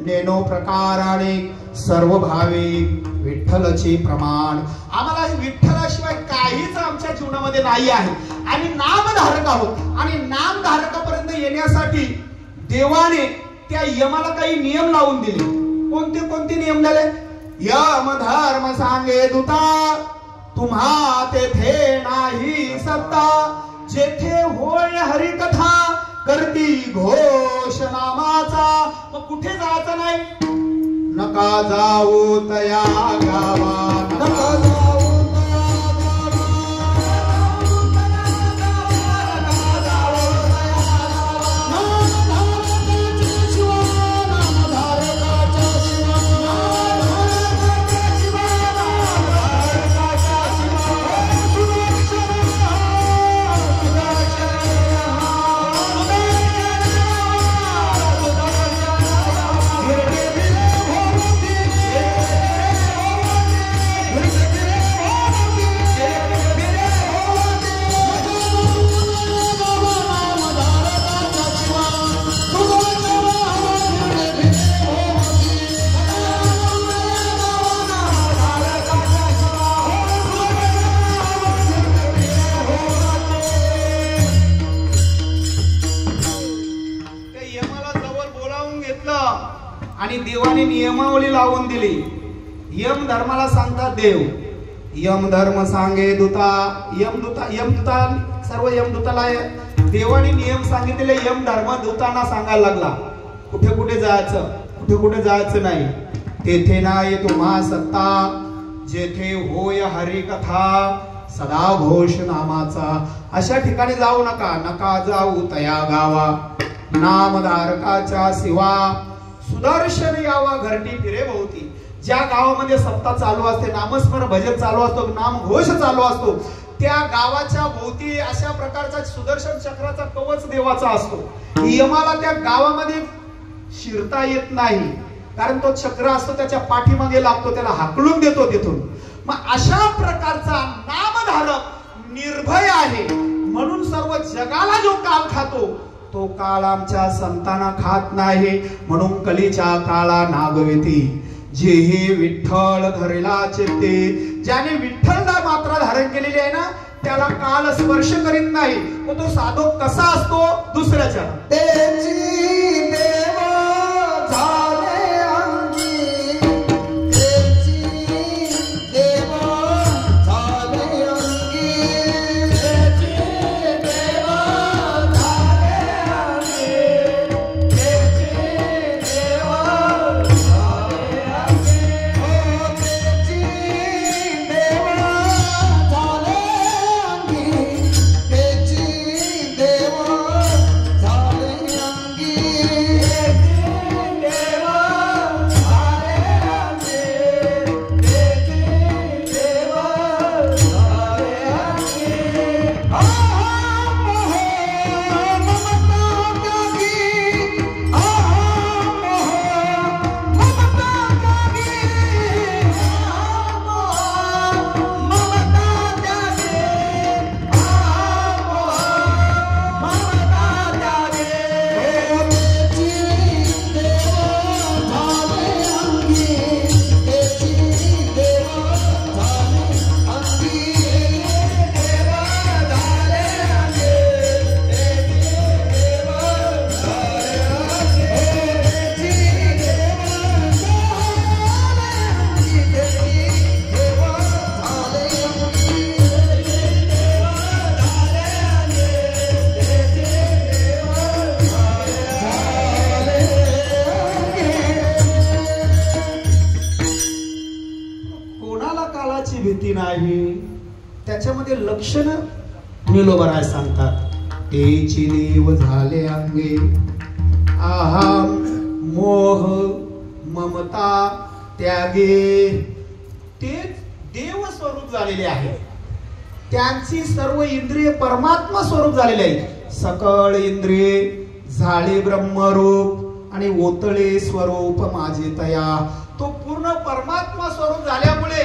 नेनो प्रकाराने सर्व भाविक विठ्ठलचे प्रमाण. आम्हाला विठ्ठलाशिवाय काहीच आमच्या जीवनामध्ये नाही आहे आणि नामधारक आहोत. आणि नामधारकापर्यंत येण्यासाठी देवाने त्या यमाला काही नियम लावून दिले. कोणते कोणते नियम झाले? यम धर्म सांगे दूता तुम्हा तेथे नाही सत्ता. जेथे होय हरिकथा करती घोष नामाचा. मग कुठे जायचं नाही? नका जाऊ तया गावा, नका जाऊ आणि देवाने नियमावली लावून दिली. यम धर्माला सांगतात देव. यम धर्म सांगे दूता. यमदूता सर्व यमदूताला देवाने नियम सांगितलेले यम धर्म दूतांना सांगायला लागला. कुठे कुठे जायचं, कुठे कुठे जायचं नाही. तेथे नाही तुम्हा सत्ता जेथे होय हरी कथा सदा घोष नामाचा. अशा ठिकाणी जाऊ नका. नका जाऊ तया गावा नामधारकाच्या शिवा सुदर्शन यावा घरटी फिरे भोवती. ज्या गावामध्ये सत्ता चालू असते, नामस्मरण भजन चालू असतो, नाम घोष चालू असतो, त्या गावाच्या भोवती अशा प्रकारचा सुदर्शन चक्राचा कवच देवाचा असतो. यमाला त्या गावामध्ये शिरता येत नाही, कारण तो चक्र असतो त्याच्या पाठीमागे लागतो, त्याला हाकलून देतो तिथून. मग अशा प्रकारचा नामधारक निर्भय आहे म्हणून सर्व जगाला जो काळ खातो तो काळ आमच्या संतांना खात नाही. म्हणून कलीच्या काळा नागवेती जे हे विठ्ठल धरला चित्ते. ज्याने विठ्ठलला मात्रा धारण केलेली आहे ना त्याला काल स्पर्श करीत नाही. मग तो साधक कसा असतो दुसऱ्याच्या त्याची देव झाले अंगी, त्याची देव झाले अंगी, त्याची देव झाले अंगी, त्याची देव झाले अंगी, हो त्याची देव झाले अंगी, त्याची देव झाले अंगी, त्याची देव झाले अंगी, त्याची देव झाले अंगी. कोणाला काळाची भीती नाही. त्याच्यामध्ये लक्षण निलोबराय सांगतात. तेची देव झाले अंगे अहम मोह ममता त्यागे. ते देव स्वरूप झालेले आहे. त्यांची सर्व इंद्रिय परमात्मा स्वरूप झालेले आहे. सकळ इंद्रिय झाले ब्रह्मरूप आणि ओतळे स्वरूप माझे तया. तो पूर्ण परमात्मा स्वरूप झाल्यामुळे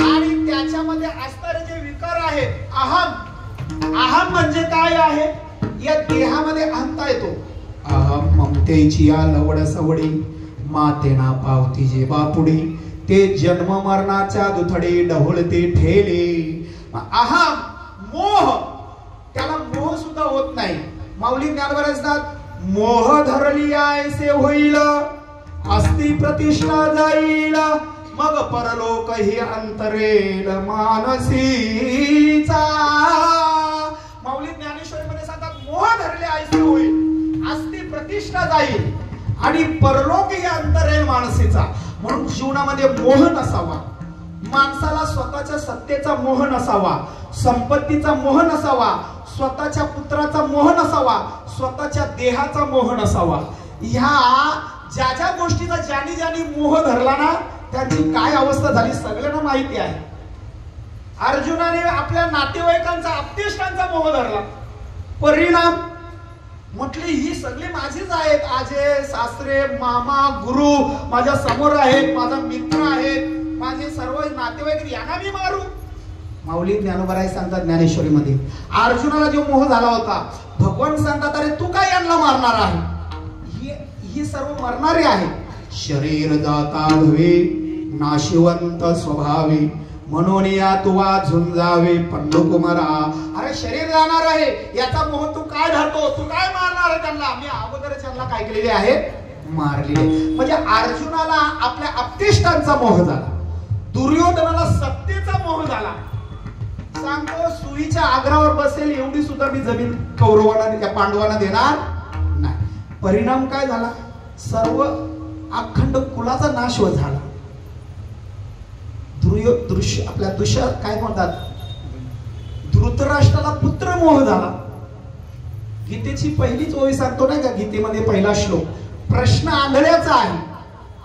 आणि त्याच्यामध्ये असणारे जे विकार आहेत अहम. अहम म्हणजे काय आहे. या देहामध्ये अहंता येतो. अहम ममतेची या लवड सवडी मातेना पावती जे बापुडी ते जन्म मरणाच्या दुथडी ढवळते ठेले. अहम मोह त्याला मोह सुद्धा होत नाही. माऊली ज्ञानवर असतात मोह धरली ऐसे होईल अस्ति प्रतिष्ठा जाईल मग परलोक ही अंतरेल मानसीचा. माऊली ज्ञानेश्वरी मध्ये सांगतात मोह धरले ऐसे होईल अस्ति प्रतिष्ठा जाईल आणि परलोक ही अंतरेल मानसीचा. म्हणून जीवनामध्ये मोह नसावा. माणसाला स्वतःच्या सत्तेचा मोह नसावा, संपत्तीचा मोह नसावा, स्वतःच्या पुत्राचा मोह नसावा, स्वतःच्या देहाचा मोह नसावा. ह्या ज्या ज्या गोष्टीचा ज्यानी ज्यानी मोह धरला ना त्यांची काय अवस्था झाली सगळ्यांना माहिती आहे. अर्जुनाने आपल्या नातेवाईकांचा आप्तेष्टांचा मोह धरला. परिणाम म्हटले ही सगळे माझीच आहेत. आजे सासरे मामा गुरु माझ्या समोर आहेत, माझा मित्र आहेत, माझे सर्व नातेवाईक यांना मी मारू. माऊली ज्ञानोबराय सांगतात ज्ञानेश्वरीमध्ये अर्जुनाला जो मोह झाला होता भगवान सांगतात अरे तू काय यांना मारणार आहे. ही सर्व मरणारे आहे. शरीर दाता भवे नाशिवंत स्वभावी म्हणून या तुवा झुंजावे पंडुकुमारा. अरे शरीर जाणार आहे याचा मोह तू काय धरतो. तू काय मारणार आहे त्यांना. मी अगोदरच यांना काय केलेले आहे मारलेले. म्हणजे अर्जुनाला आपल्या आप्तेष्टांचा मोह झाला. दुर्योधनाला सत्तेचा मोह झाला. सांगतो सुईच्या आग्रावर बसेल एवढी सुद्धा मी जमीन कौरवांना या पांडवांना देणार नाही. परिणाम काय झाला सर्व अखंड कुलाचा नाश झाला. आपल्या दुष्य काय म्हणतात धृतराष्ट्राला पुत्र मोह झाला. गीतेची पहिलीच ओवी सांगतो नाही का गीतेमध्ये पहिला श्लोक प्रश्न आंधळ्याचा आहे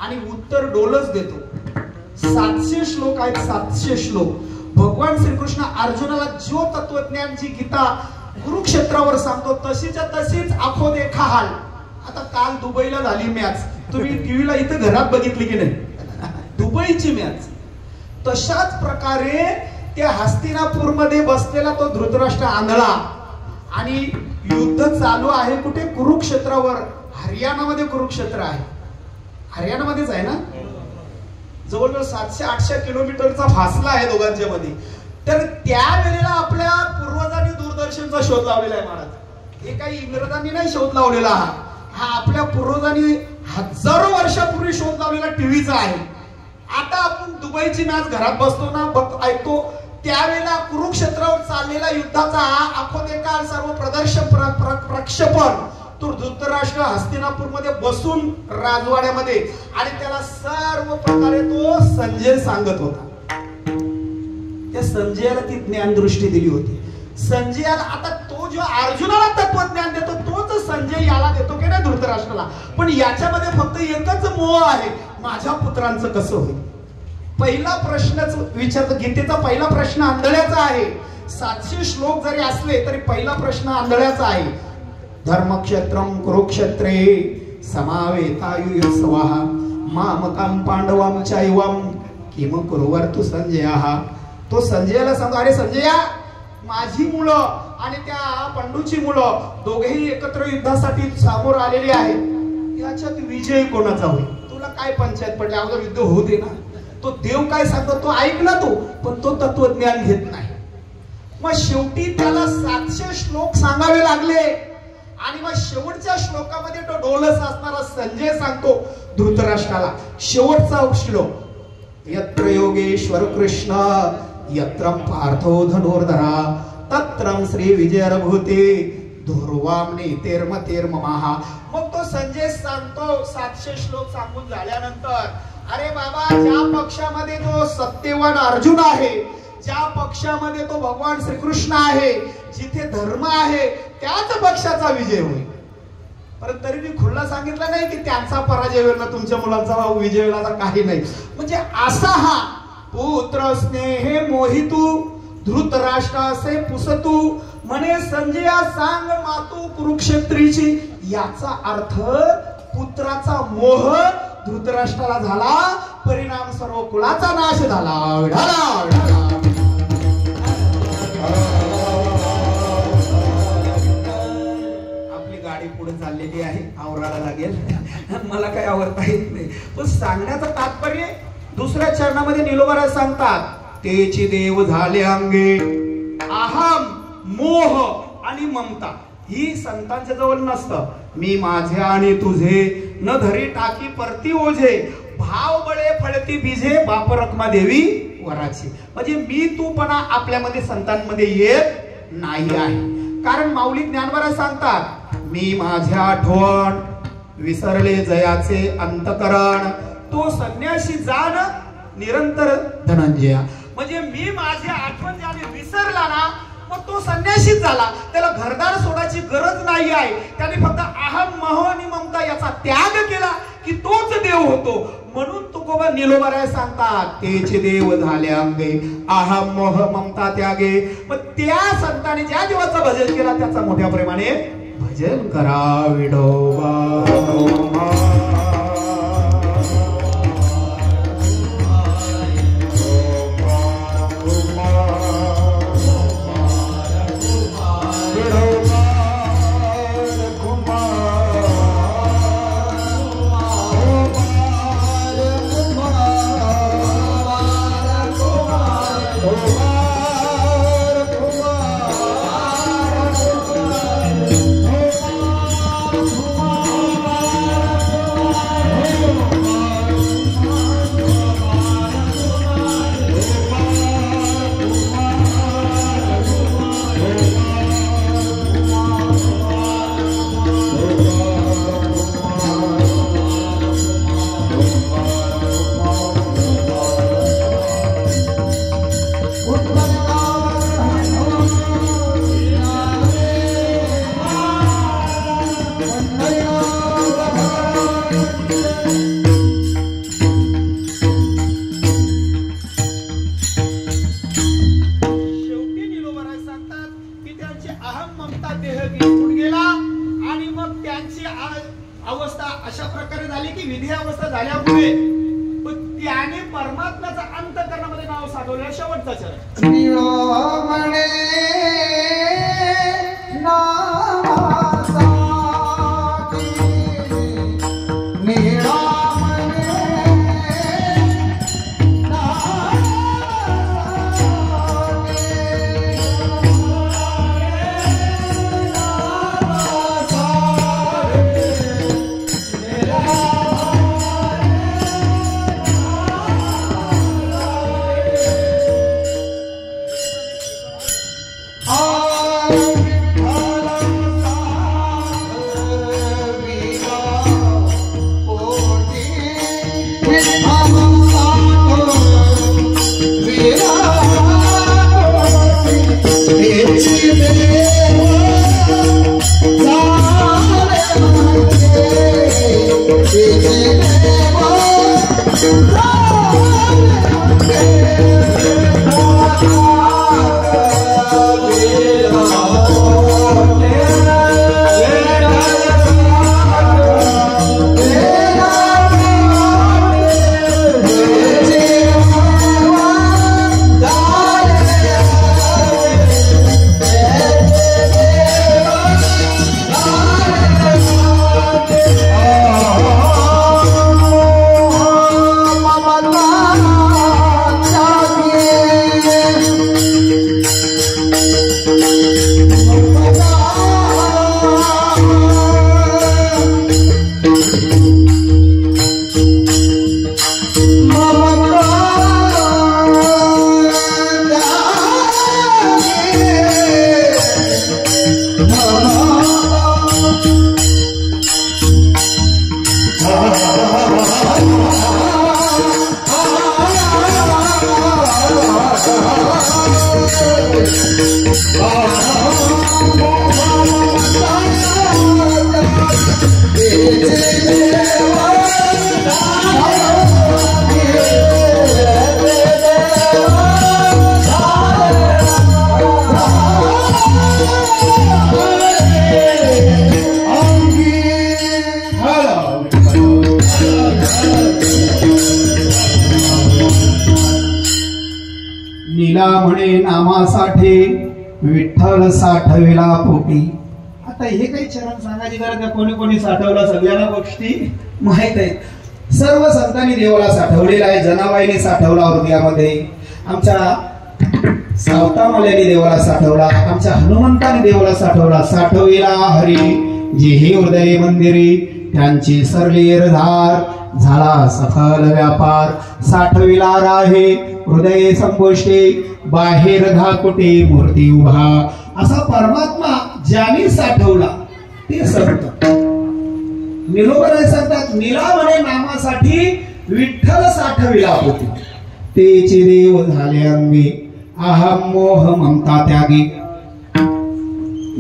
आणि उत्तर डोलच देतो. 700 श्लोक आहेत. 700 श्लोक भगवान श्रीकृष्ण अर्जुनाला जो तत्वज्ञान जी गीता कुरुक्षेत्रावर सांगतो तशीच्या तशीच आखो देखा हाल. आता काल दुबईला झाली मॅच. तुम्ही टीव्हीला इथं घरात बघितली की नाही दुबईची मॅच. तशाच प्रकारे त्या हस्तिनापूरमध्ये बसलेला तो धृतराष्ट्र आंधळा आणि युद्ध चालू आहे कुठे? कुरुक्षेत्रावर. हरियाणामध्ये कुरुक्षेत्र आहे. हरियाणामध्येच आहे ना. जवळजवळ 700-800 किलोमीटरचा फासला आहे दोघांच्या मध्ये. तर त्यावेळेला आपल्या पूर्वजांनी दूरदर्शनचा शोध लावलेला आहे महाराज. हे काही इंग्रजांनी नाही शोध लावलेला. हा आपल्या पूर्वजांनी हजारो वर्षापूर्वी शोध लावलेला टीव्हीचा आहे. आता आपण दुबईची मॅच घरात बसतो ना, ऐकतो, त्यावेळेला कुरुक्षेत्रावर चाललेला युद्धाचा अखोदेकाल सर्व प्रक्षेपण तो धृतराष्ट्र हस्तिनापूरमध्ये बसून राजवाड्यामध्ये आणि त्याला सर्व प्रकारे तो संजय सांगत होता. त्या संजयाला ती ज्ञानदृष्टी दिली होती. संजयाला आता तो जो अर्जुनाला तत्वज्ञान देतो तोच संजय याला देतो की नाही धृतराष्ट्राला. पण याच्यामध्ये फक्त एकच मोह आहे, माझ्या पुत्रांचं कसं होईल. पहिला प्रश्नच विचारतो. गीतेचा पहिला प्रश्न आंधळ्याचा आहे. 700 श्लोक जरी असले तरी पहिला प्रश्न आंधळ्याचा आहे. धर्मक्षेत्रम कुरुक्षेत्रे समावेतायुयस्वः मामकां पांडवां चैवं किम कुरुवर्तु संजयः. तो संजयाला सांगतो, अरे संजया, माझी मुलं आणि त्या पंडूची मुलं दोघेही एकत्र युद्धासाठी समोर आलेली आहेत. याच्यात विजय कोणाचा होईल? तुला काय पंचायत पडली? अगोदर युद्ध होऊ दे ना. तो देव काय सांगतो तो ऐकला तो, पण तो तत्वज्ञान घेत नाही. मग शेवटी त्याला 700 श्लोक सांगावे लागले आणि मग शेवटच्या श्लोकामध्ये तो डोलस असणारा संजय सांगतो धृतराष्ट्राला शेवटचा श्लोक, यत्र योगेश्वर कृष्ण यत्र पार्थो धनुर्धरा तत्रं श्री विजयरभूते ध्रुवाम नेतेर्मतेर्ममः. मग तो संजय सांगतो 700 श्लोक सांगून झाल्यानंतर, अरे बाबा, ज्या पक्षामध्ये तो सत्यवान अर्जुन आहे, ज्या पक्षामध्ये तो भगवान श्रीकृष्ण आहे, जिथे धर्म आहे त्याच पक्षाचा विजय होईल. परंतु तरी मी खुल्ला सांगितलं नाही की त्यांचा पराजय होईल ना तुमच्या मुलांचा विजय होईल, असा काही नाही. म्हणजे असा हा पुत्र स्नेहे मोहितू धृतराष्ट्र असे पुसतू म्हणे संजया सांग मातू कुरुक्षेत्रीची. याचा अर्थ पुत्राचा मोह धृतराष्ट्राला झाला, परिणाम सर्व कुळाचा नाश झाला. आपली गाडी पुढे चाललेली आहे, आवरायला लागेल. मला काही आवरता येत नाही, पण सांगण्याचं तात्पर्य दुसऱ्या चरणामध्ये निलोबराज सांगतात, तेची देव झाले अंगे अहम मोह आणि ममता. ही संतांच्या जवळ नसतं. मी माझे आणि तुझे न धरी टाकी परती ओझे भाव बळे फळती बीजे बाप रखमा देवी वराची. म्हणजे मी तूपणा आपल्यामध्ये संतांमध्ये येत नाही आहे. कारण माऊली ज्ञानवराज सांगतात, मी माझ्या आठवण विसरले जयाचे अंतकरण तो संन्यासी जाण निरंतर धनंजया. म्हणजे मी माझी आठवण ज्याने विसरला ना, मग तो संन्यासीच झाला. त्याला घरदार सोडायची गरज नाही आहे. त्याने फक्त अहम मोह आणि ममता याचा त्याग केला की तोच देव होतो. म्हणून तुकोबा निलोबराय सांगतात, तेचे देव झाले अंगे अहम मोह ममता त्यागे. मग त्या संतांनी ज्या देवाचं भजन केला त्याचा मोठ्या प्रेमाने भजन करा विठोबा. अवस्था अशा प्रकारे झाली की विधी अवस्था झाल्यामुळे ज्याने परमात्म्याचा अंतःकरणामध्ये नाव साठवलं शेवटचा चरण निळमणे नावासाठी नीला म्हणे नामासाठी विठ्ठल साठविला पोटी. आता हे काही चरण सांगायची गरज नाही, कोणी कोणी साठवला सगळ्यांना गोष्टी माहित आहेत. सर्व संतांनी देवाला साठवलेला आहे. जनाबाईने साठवला हृदयामध्ये, आमच्या सावतामाल्याने देवाला साठवला, आमच्या हनुमंताने देवाला साठवला. साठविला हरी जे हे हृदय मंदिरी त्यांची सरलीर धार झाला सफल व्यापार. साठविला राहे हृदय संपुष्टी बाहेर धाकुटे मूर्ती उभा. असा परमात्मा ज्याने साठवला ते संत निरोबर सांगतात. नीला म्हणे नामासाठी विठ्ठल साठविला होती, तेचे देव झाले अंगी अहम मोह ममता त्यागी.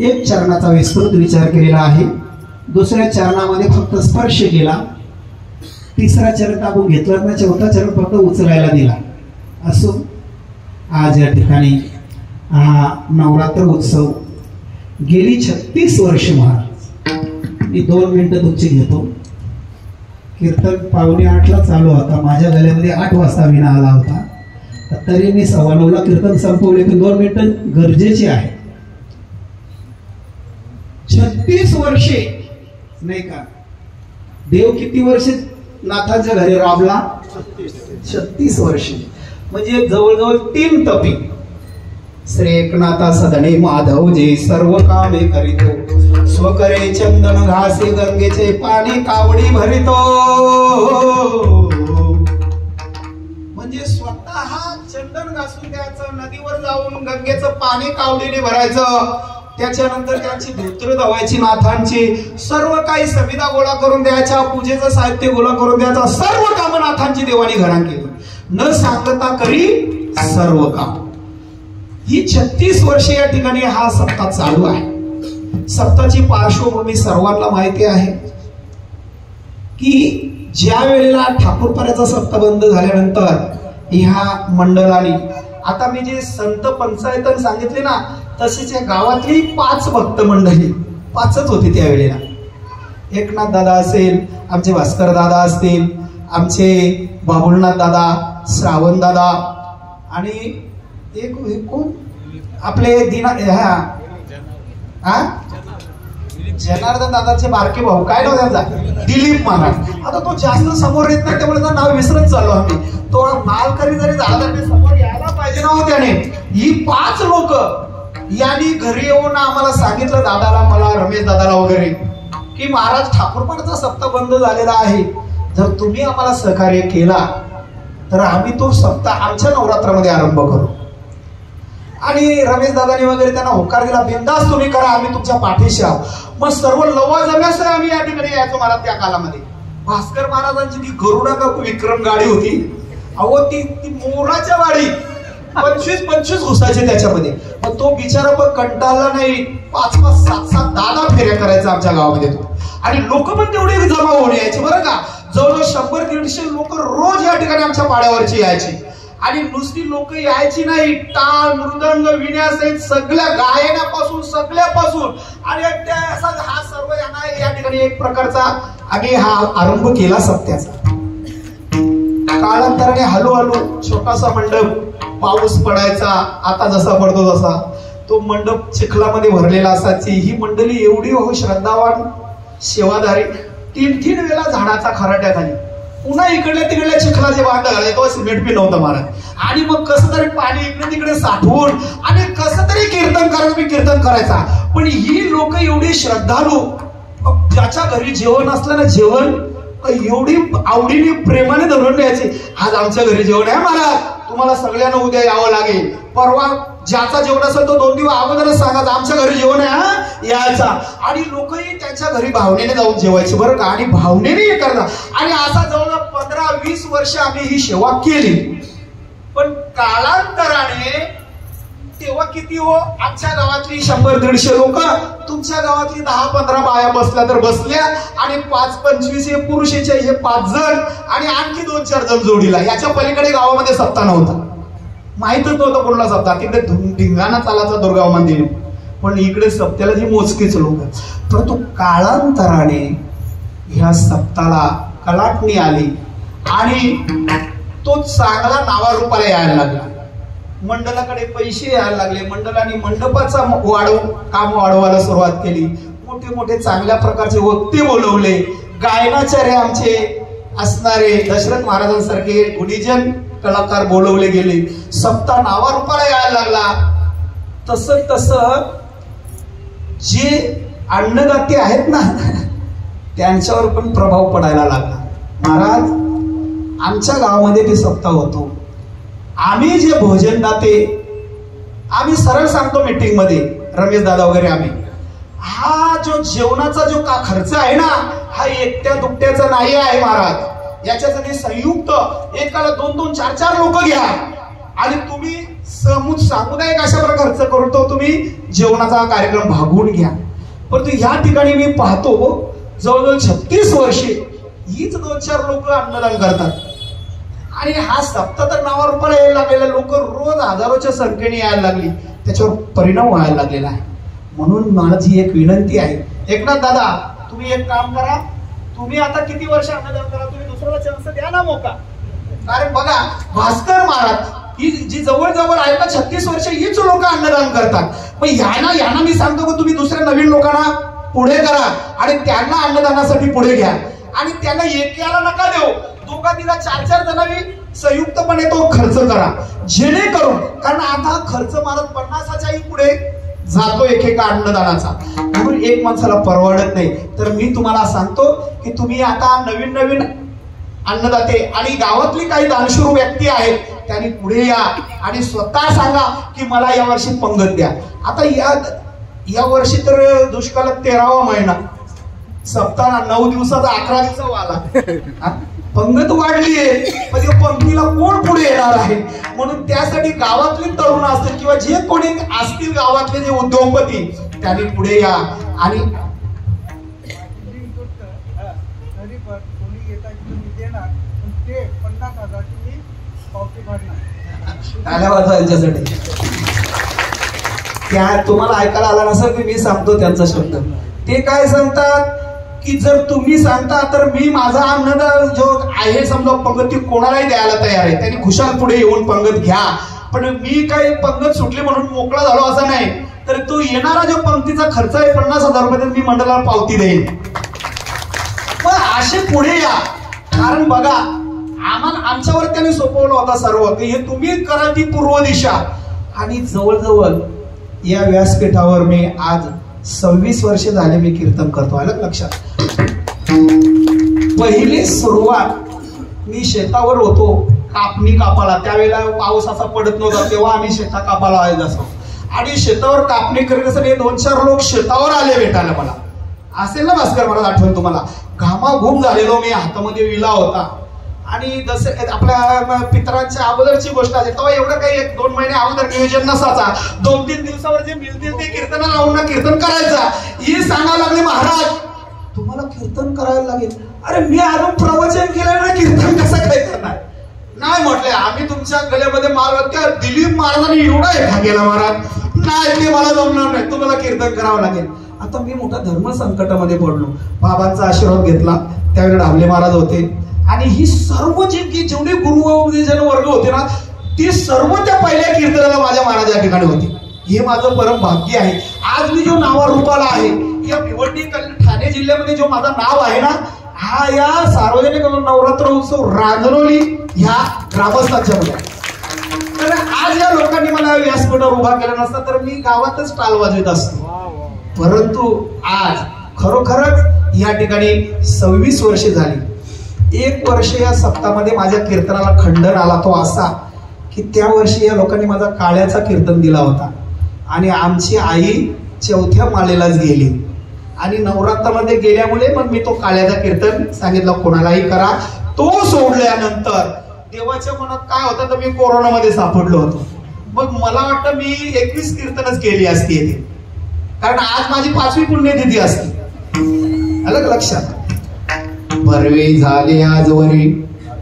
एक चरणाचा विस्तृत विचार केलेला आहे, दुसऱ्या चरणामध्ये फक्त स्पर्श केला, तिसरा चरण आपण घेतला ना, चौथा चरण फक्त उचलायला दिला. असो आज या ठिकाणी हा नवरात्र उत्सव गेली 36 वर्ष महाराज. मी 2 मिनिटं तुमची घेतो. कीर्तन 7:45ला चालू होता, माझ्या गळ्यामध्ये 8 वाजता विना आला होता, तरी मी 9:15ला कीर्तन संपवले. पण 2 मिनिटं गरजेची आहे. 36 वर्षे नाही का, देव किती वर्ष नाथांच्या घरी राबला? 36 वर्षे, म्हणजे जवळजवळ 3 तपी. श्री एकनाथा सदणे माधव जे सर्व कामे करीतो, स्वकरे चंदन घासे गंगेचे पाणी कावडी भरितो. म्हणजे स्वतः चंदन घासून द्यायचं, नदीवर जाऊन गंगेचं पाणी कावडीने भरायचं, त्याच्यानंतर त्यांची धोत्र धवायची नाथांची, सर्व काही सविधा गोळा करून द्यायच्या, पूजेचं साहित्य गोळा करून द्यायचं, सर्व कामं नाथांची देवानी घरात केली, न सांगता करी सर्व काम. ही 36 वर्षे या ठिकाणी हा सप्ताह चालू आहे. सप्ताहाची पार्श्वभूमी सर्वांना माहिती आहे की ज्या वेळेला ठाकूरपाड्याचा सप्ताह बंद झाल्यानंतर ह्या मंडळाने, आता मी जे संत पंचायतन सांगितले ना, तसेच या गावातली 5 भक्त मंडळी, 5च होती त्यावेळेला. एकनाथ दादा असेल, आमचे भास्कर दादा असतील, आमचे बाबुलनाथ दादा, श्रावण दादा आणि एक कोण आपले जनार्दन दादाचे बारके भाऊ, काय नाव त्यांचा, दिलीप महाराज. आता तो जास्त समोर येत नाही त्यामुळे नाव विसरत चाललो आम्ही. तो मालकरी जरी झाला तरी समोर यायला पाहिजे ना हो त्याने. ही 5 लोक यांनी घरी येऊन आम्हाला सांगितलं, दादाला, मला, रमेश दादाला वगैरे, की महाराज ठाकूरपाडचा सप्ताह बंद झालेला आहे, जर तुम्ही आम्हाला सहकार्य केला तर आम्ही तो सप्ताह आमच्या नवरात्रामध्ये आरंभ करू. आणि रमेश दादानी वगैरे त्यांना होकार दिला, बिंदास तुम्ही करा, आम्ही तुमच्या पाठीशी आहोत. मग सर्व लवाजम्यासह आम्ही या ठिकाणी यायचो महाराज. त्या कालामध्ये भास्कर महाराजांची ती गरुडा का विक्रम गाडी होती, अहो ती मोराच्या वाडी, 25 घुसायचे त्याच्यामध्ये. मग तो बिचारा पण कंटाळला नाही, 5, 7, 10 फेऱ्या करायचा आमच्या गावामध्ये तो. आणि लोक पण तेवढे जमा होऊन यायचे बरं का. जवळजवळ 100-150 लोक रोज या ठिकाणी आमच्या पाड्यावरची यायची. आणि नुसती लोक यायची नाही, टाळ मृदंग विण्यासहित सगळ्या गायनापासून सगळ्यापासून. आणि हा सर्व या ठिकाणी एक प्रकारचा आम्ही हा आरंभ केला सप्त्याचा. कालांतराने हळूहळू छोटासा मंडप, पाऊस पडायचा, आता जसा पडतो तसा तो मंडप चिखलामध्ये भरलेला असायची. ही मंडळी एवढी हो श्रद्धावान, सेवाधारी, 3 वेळा झाडाचा खराट्याखाली, पुन्हा इकडल्या तिकडल्या चिखलाचे बांध घालायचे, तो सिमेंट बी नव्हतं महाराज. आणि मग कसं तरी पाणी इकडे तिकडे साठवून आणि कसं तरी कीर्तन करायचा. पण ही लोक एवढी श्रद्धाळू, ज्याच्या घरी जेवण असलं ना, जेवण एवढी आवडीने प्रेमाने धरून द्यायचे. आज आमच्या घरी जेवण आहे महाराज, तुम्हाला सगळ्यांना उद्या यावं लागेल. परवा ज्याचा जेवण असेल तो 2 दिवस अगोदरच सांगायचा, आमच्या घरी जेवण आहे, हा यायचा. आणि लोकही त्यांच्या घरी भावनेने जाऊन जेवायचे बरं का, आणि भावनेने हे करतात. आणि असा जवळजवळ 15-20 वर्ष आम्ही ही सेवा केली. पण कालांतराने तेव्हा किती हो, आमच्या गावातली 100-150 लोक, तुमच्या गावातली 10-15 बाया बसल्या तर बसल्या, आणि 5-25 हे पुरुषाचे हे 5 जण, आणि आणखी 2-4 जण जोडीला. याच्या पलीकडे गावामध्ये सप्ताह नव्हता, माहितच नव्हतं कोणाला सप्ताह. तिकडे धिंगाणा चालायचा दुर्गाव मंदिर, पण इकडे सप्त्याला जी मोजकीच लोक. परंतु कालांतराने ह्या सप्ताहाला कलाटणी आली आणि तो चांगला नावारूपाला यायला लागला. मंडळाकडे पैसे यायला लागले, मंडळाने मंडपाचा काम वाढवायला सुरुवात केली. मोठे मोठे चांगल्या प्रकारचे वक्ते बोलवले, गायनाचार्य आमचे असणारे दशरथ महाराजांसारखे गुणीजन कलाकार बोलवले गेले. सप्ताह नावारूपाला यायला लागला. तसं जे अन्नदाते आहेत ना, त्यांच्यावर पण प्रभाव पडायला लागला. महाराज, आमच्या गावामध्ये ते सप्ताह होतो. आम्ही जे भोजनदाते, आम्ही सरळ सांगतो मीटिंग मध्ये, रमेश दादा वगैरे, आम्ही हा जो जेवणाचा जो का खर्च आहे ना, हा एकट्या दुकट्याचा नाही आहे महाराज. याच्यासाठी संयुक्त एकाला 2-2, 4-4 लोक घ्या आणि तुम्ही सामुदायिक अशा प्रकारे खर्च करतो, तुम्ही जेवणाचा कार्यक्रम भागवून घ्या. परंतु या ठिकाणी मी पाहतो जवळजवळ 36 वर्षे हीच 2-4 लोक अन्नदान करतात. आणि हा सप्ताह तर नावारूपाला यायला लागलेला, लोक रोज हजारोच्या संख्येने यायला लागली, त्याच्यावर परिणाम व्हायला लागलेला आहे. म्हणून माझी एक विनंती आहे, एकनाथ दादा, तुम्ही एक काम करा, तुम्ही आता किती वर्ष अन्नदान करा, तुम्ही दुसऱ्याला चान्स द्या ना मोका. कारण बघा, भास्कर महाराज ही जी जवळ आहे ना, 36 वर्ष हीच लोक अन्नदान करतात. मग यांना मी सांगतो की तुम्ही दुसऱ्या नवीन लोकांना पुढे करा आणि त्यांना अन्नदानासाठी पुढे घ्या. आणि त्यांना एकाला नका देऊ, 2-3, 4-4 जणांनी संयुक्तपणे तो खर्च करा, जेणेकरून, कारण आता खर्च महाराज 50च्याही पुढे जातो एकेका अन्नदानाचा. म्हणून एक माणसाला परवडत नाही. तर मी तुम्हाला सांगतो की तुम्ही आता नवीन अन्नदाते आणि गावातली काही दानशूर व्यक्ती आहेत, त्यांनी पुढे या आणि स्वतः सांगा की मला या वर्षी पंगत द्या. आता या वर्षी तर दुष्काळात 13वा महिना, सप्ताह 9 दिवसाचा 11 दिवसाचा आला, पंगत वाढली आहे, म्हणजे पंक्तीला कोण पुढे येणार आहे. म्हणून त्यासाठी गावातले तरुण असतील किंवा जे कोणी असतील गावातले जे उद्योगपती, त्यांनी पुढे या. आणि त्यांच्यासाठी त्या तुम्हाला ऐकायला आला नसेल की मी सांगतो त्यांचा शब्द. ते काय सांगतात की जर तुम्ही सांगता तर मी माझा अन्नदान जो आहे समजा पंगती कोणालाही द्यायला तयार आहे, त्यांनी खुशाल पुढे येऊन पंगत घ्या, पण मी काही पंगत सुटली म्हणून मोकळा झालो असं नाही, तर तो येणारा जो पंक्तीचा खर्च आहे 50,000 रुपये मी मंडळाला पावती देईन. पण असे पुढे या, कारण बघा आम्हाला आमच्यावर त्यांनी सोपवलं होता सर्व की हे तुम्ही करा ती पूर्व दिशा. आणि जवळजवळ या व्यासपीठावर मी आज 26 वर्ष झाले मी कीर्तन करतो. आलं लक्षात? पहिली सुरुवात मी शेतावर होतो, कापणी कापाला, त्यावेळेला पाऊस असा पडत नव्हता, तेव्हा आम्ही शेता कापाला येत असतो. आणि शेतावर कापणी करण्यासाठी 2-4 लोक शेतावर आले भेटायला मला. असेल ना भास्कर, मला आठवण तुम्हाला, घामाघूम झालेलो मी, हातामध्ये विला होता. आणि जसे आपल्या पितरांच्या अगोदरची गोष्ट आहे, तेव्हा एवढं काही 1-2 महिने अगोदर नियोजन नसायचा. 2-3 दिवसावर जे मिळतील ते कीर्तनाला लावून कीर्तन करायचा. ही सांगायला लागले, महाराज तुम्हाला कीर्तन करायला लागेल. अरे मी अजून प्रवचन केलं ना, कीर्तन कसं काय करणार? नाही म्हटले, आम्ही तुमच्या गल्यामध्ये मारला, त्या दिलीप महाराजांनी एवढा एकटा केला महाराज, नाही ते मला जमणार नाही, तुम्हाला कीर्तन करावं लागेल. आता मी मोठ्या धर्म संकटामध्ये पडलो. बाबांचा आशीर्वाद घेतला, त्यावेळी डावले महाराज होते. आणि ही सर्व जेवढे गुरुजन वर्ग होते ना, ती सर्व त्या पहिल्या कीर्तनाला माझ्या महाराज या ठिकाणी होते. हे माझं परम भाग्य आहे. आज मी जो नावारूपाला आहे, या भिवंडी ठाणे जिल्ह्यामध्ये जो माझं नाव आहे ना, हा या सार्वजनिक नवरात्र उत्सव रांजनोली ह्या ग्रामस्थांच्या मध्ये. तर आज या लोकांनी मला व्यासपीठावर उभा केला नसता तर मी गावातच टाल वाजवत असतो. परंतु आज खरोखरच या ठिकाणी 26 वर्षे झाली. 1 वर्ष या सप्ताहामध्ये माझ्या कीर्तनाला खंडन आला, तो असा की त्या वर्षी या लोकांनी माझा काळ्याचा कीर्तन दिला होता आणि आमची आई 4थ्या मालेलाच गेली. आणि नवरात्रामध्ये गेल्यामुळे मग मी तो काळ्याचा कीर्तन सांगितलं कोणालाही करा. तो सोडल्यानंतर देवाच्या मनात काय होतं तर मी कोरोनामध्ये सापडलो होतो. मग मला वाटतं मी 21 कीर्तनच केली असती येथे, कारण आज माझी 5वी पुण्यतिथी असते. अलग लक्षात. बरवे झाले आजवरी,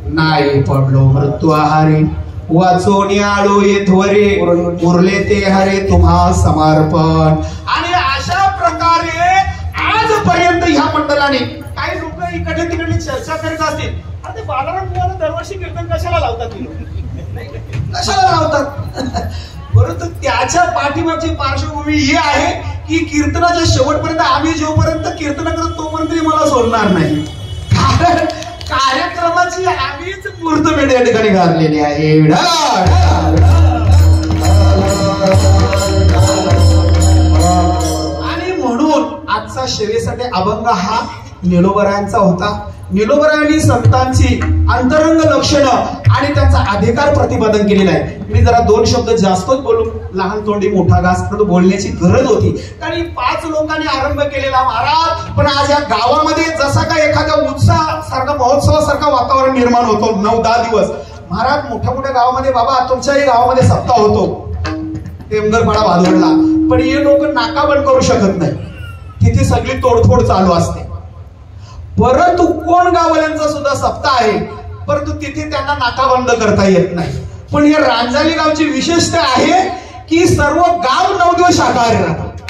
नाही पडलो मृत्यू आहारी, वाचोनी आलो येथवरे, उरले ते हरे तुम्हा समर्पण. आणि अशा प्रकारे आजपर्यंत ह्या मंडळाने, काही लोक इकडे तिकडे चर्चा करीत असतील, अरे ते बालाराम बुवाला दरवर्षी कीर्तन कशाला लावतात, कशाला लावतात? परंतु त्याच्या पाठीमागची पार्श्वभूमी ही आहे की कीर्तनाच्या शेवटपर्यंत आम्ही जोपर्यंत कीर्तन करतो तोपर्यंत मला सोडणार नाही. कारण कार्यक्रमाची आम्हीच मुहूर्तमेढ या ठिकाणी घातलेली आहे. आणि म्हणून आजचा सेवेसाठी अभंग हा निलोबरायांचा होता. निलोबरायांनी संतांची अंतरंग लक्षणं आणि त्यांचा अधिकार प्रतिपादन केलेला आहे. मी जरा 2 शब्द जास्तच बोलू, लहान तोंडी मोठा घास, परंतु बोलण्याची गरज होती. कारण 5 लोकांनी आरंभ केलेला महाराज, पण आज या गावामध्ये जसा काय एखाद्या उत्साहासारखा महोत्सवासारखा वातावरण निर्माण होतो 9-10 दिवस. महाराज मोठ्या मोठ्या गावामध्ये, बाबा तुमच्याही गावामध्ये सप्ताह होतो टेमगरपाडा भादवडला, पण हे लोक नाका बंद करू शकत नाही, तिथे सगळी तोडफोड चालू असते. परंतु कोण गाववाल्यांचा सुद्धा सप्ताह आहे, परंतु तिथे त्यांना नाका बंद करता येत नाही. पण या रांजाली गावची विशेषता आहे की सर्व गाव 9 दिवस शाकाहारी राहतात.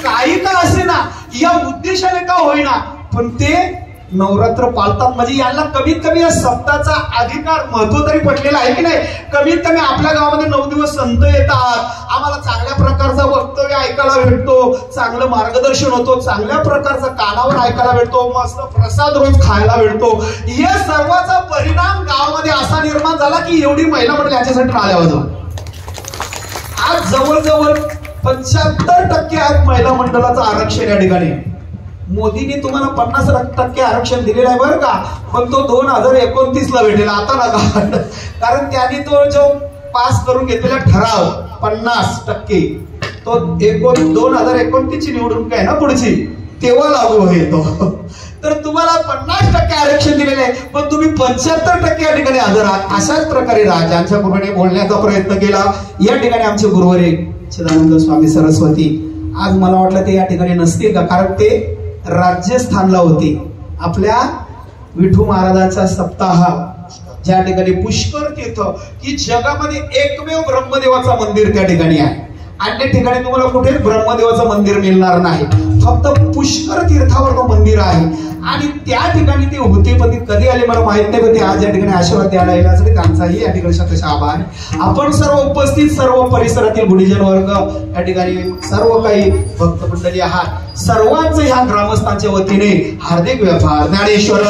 काही का असे ना, या उद्देशाने का होईना, पण ते नवरात्र पाळतात. म्हणजे यांना कमीत कमी या सप्ताहाचा अधिकार, महत्व तरी पटलेला आहे की नाही. कमीत कमी आपल्या गावामध्ये 9 दिवस संत येतात, आम्हाला चांगल्या प्रकारचं वक्तव्य ऐकायला भेटतो, चांगलं मार्गदर्शन होतो, चांगल्या प्रकारचं कानावर ऐकायला भेटतो, मस्त प्रसाद रोज खायला भेटतो. या सर्वाचा परिणाम गावामध्ये असा निर्माण झाला की एवढी महिला मंडळ याच्यासाठी आल्या होत्या. आज जवळजवळ 75% आज महिला मंडळाचं आरक्षण या ठिकाणी. मोदींनी तुम्हाला 50% आरक्षण दिलेलं आहे बरं का, पण तो 2029 ला भेटेल, आता नका. कारण त्यांनी तो जो पास करून घेतलेला ठराव 50%, तो 2029 ची निवडणूक आहे ना पुढची, तेव्हा लागू होईल तो. तर तुम्हाला 50% आरक्षण दिलेलं आहे, पण तुम्ही 75% या ठिकाणी हजर आहात. अशाच प्रकारे राजांच्या पूर्वीने बोलण्याचा प्रयत्न केला. या ठिकाणी आमचे गुरुवरे चिदानंद स्वामी सरस्वती आज मला वाटलं ते या ठिकाणी नसतील का, कारण ते राज्यस्थानला होते. आपल्या विठू महाराजांचा सप्ताह ज्या ठिकाणी पुष्कर तीर्थ, की जगामध्ये एकमेव ब्रह्मदेवाचं मंदिर त्या ठिकाणी आहे. अन्य ठिकाणी तुम्हाला कुठेच ब्रह्मदेवाचं मंदिर मिळणार नाही. फक्त पुष्कर तीर्थावर तो मंदिर आहे आणि त्या ठिकाणी ते होते, पण ते कधी आले मला माहित नाही, पण ते आज या ठिकाणी आशीर्वाद द्यायला येण्यासाठी त्यांचाही या ठिकाणी शतशः आभार. आपण सर्व उपस्थित सर्व परिसरातील गुढीजन वर्ग या ठिकाणी सर्व काही भक्त मंडळी आहात, सर्वांचं ह्या ग्रामस्थांच्या वतीने हार्दिक आभार. ज्ञानेश्वर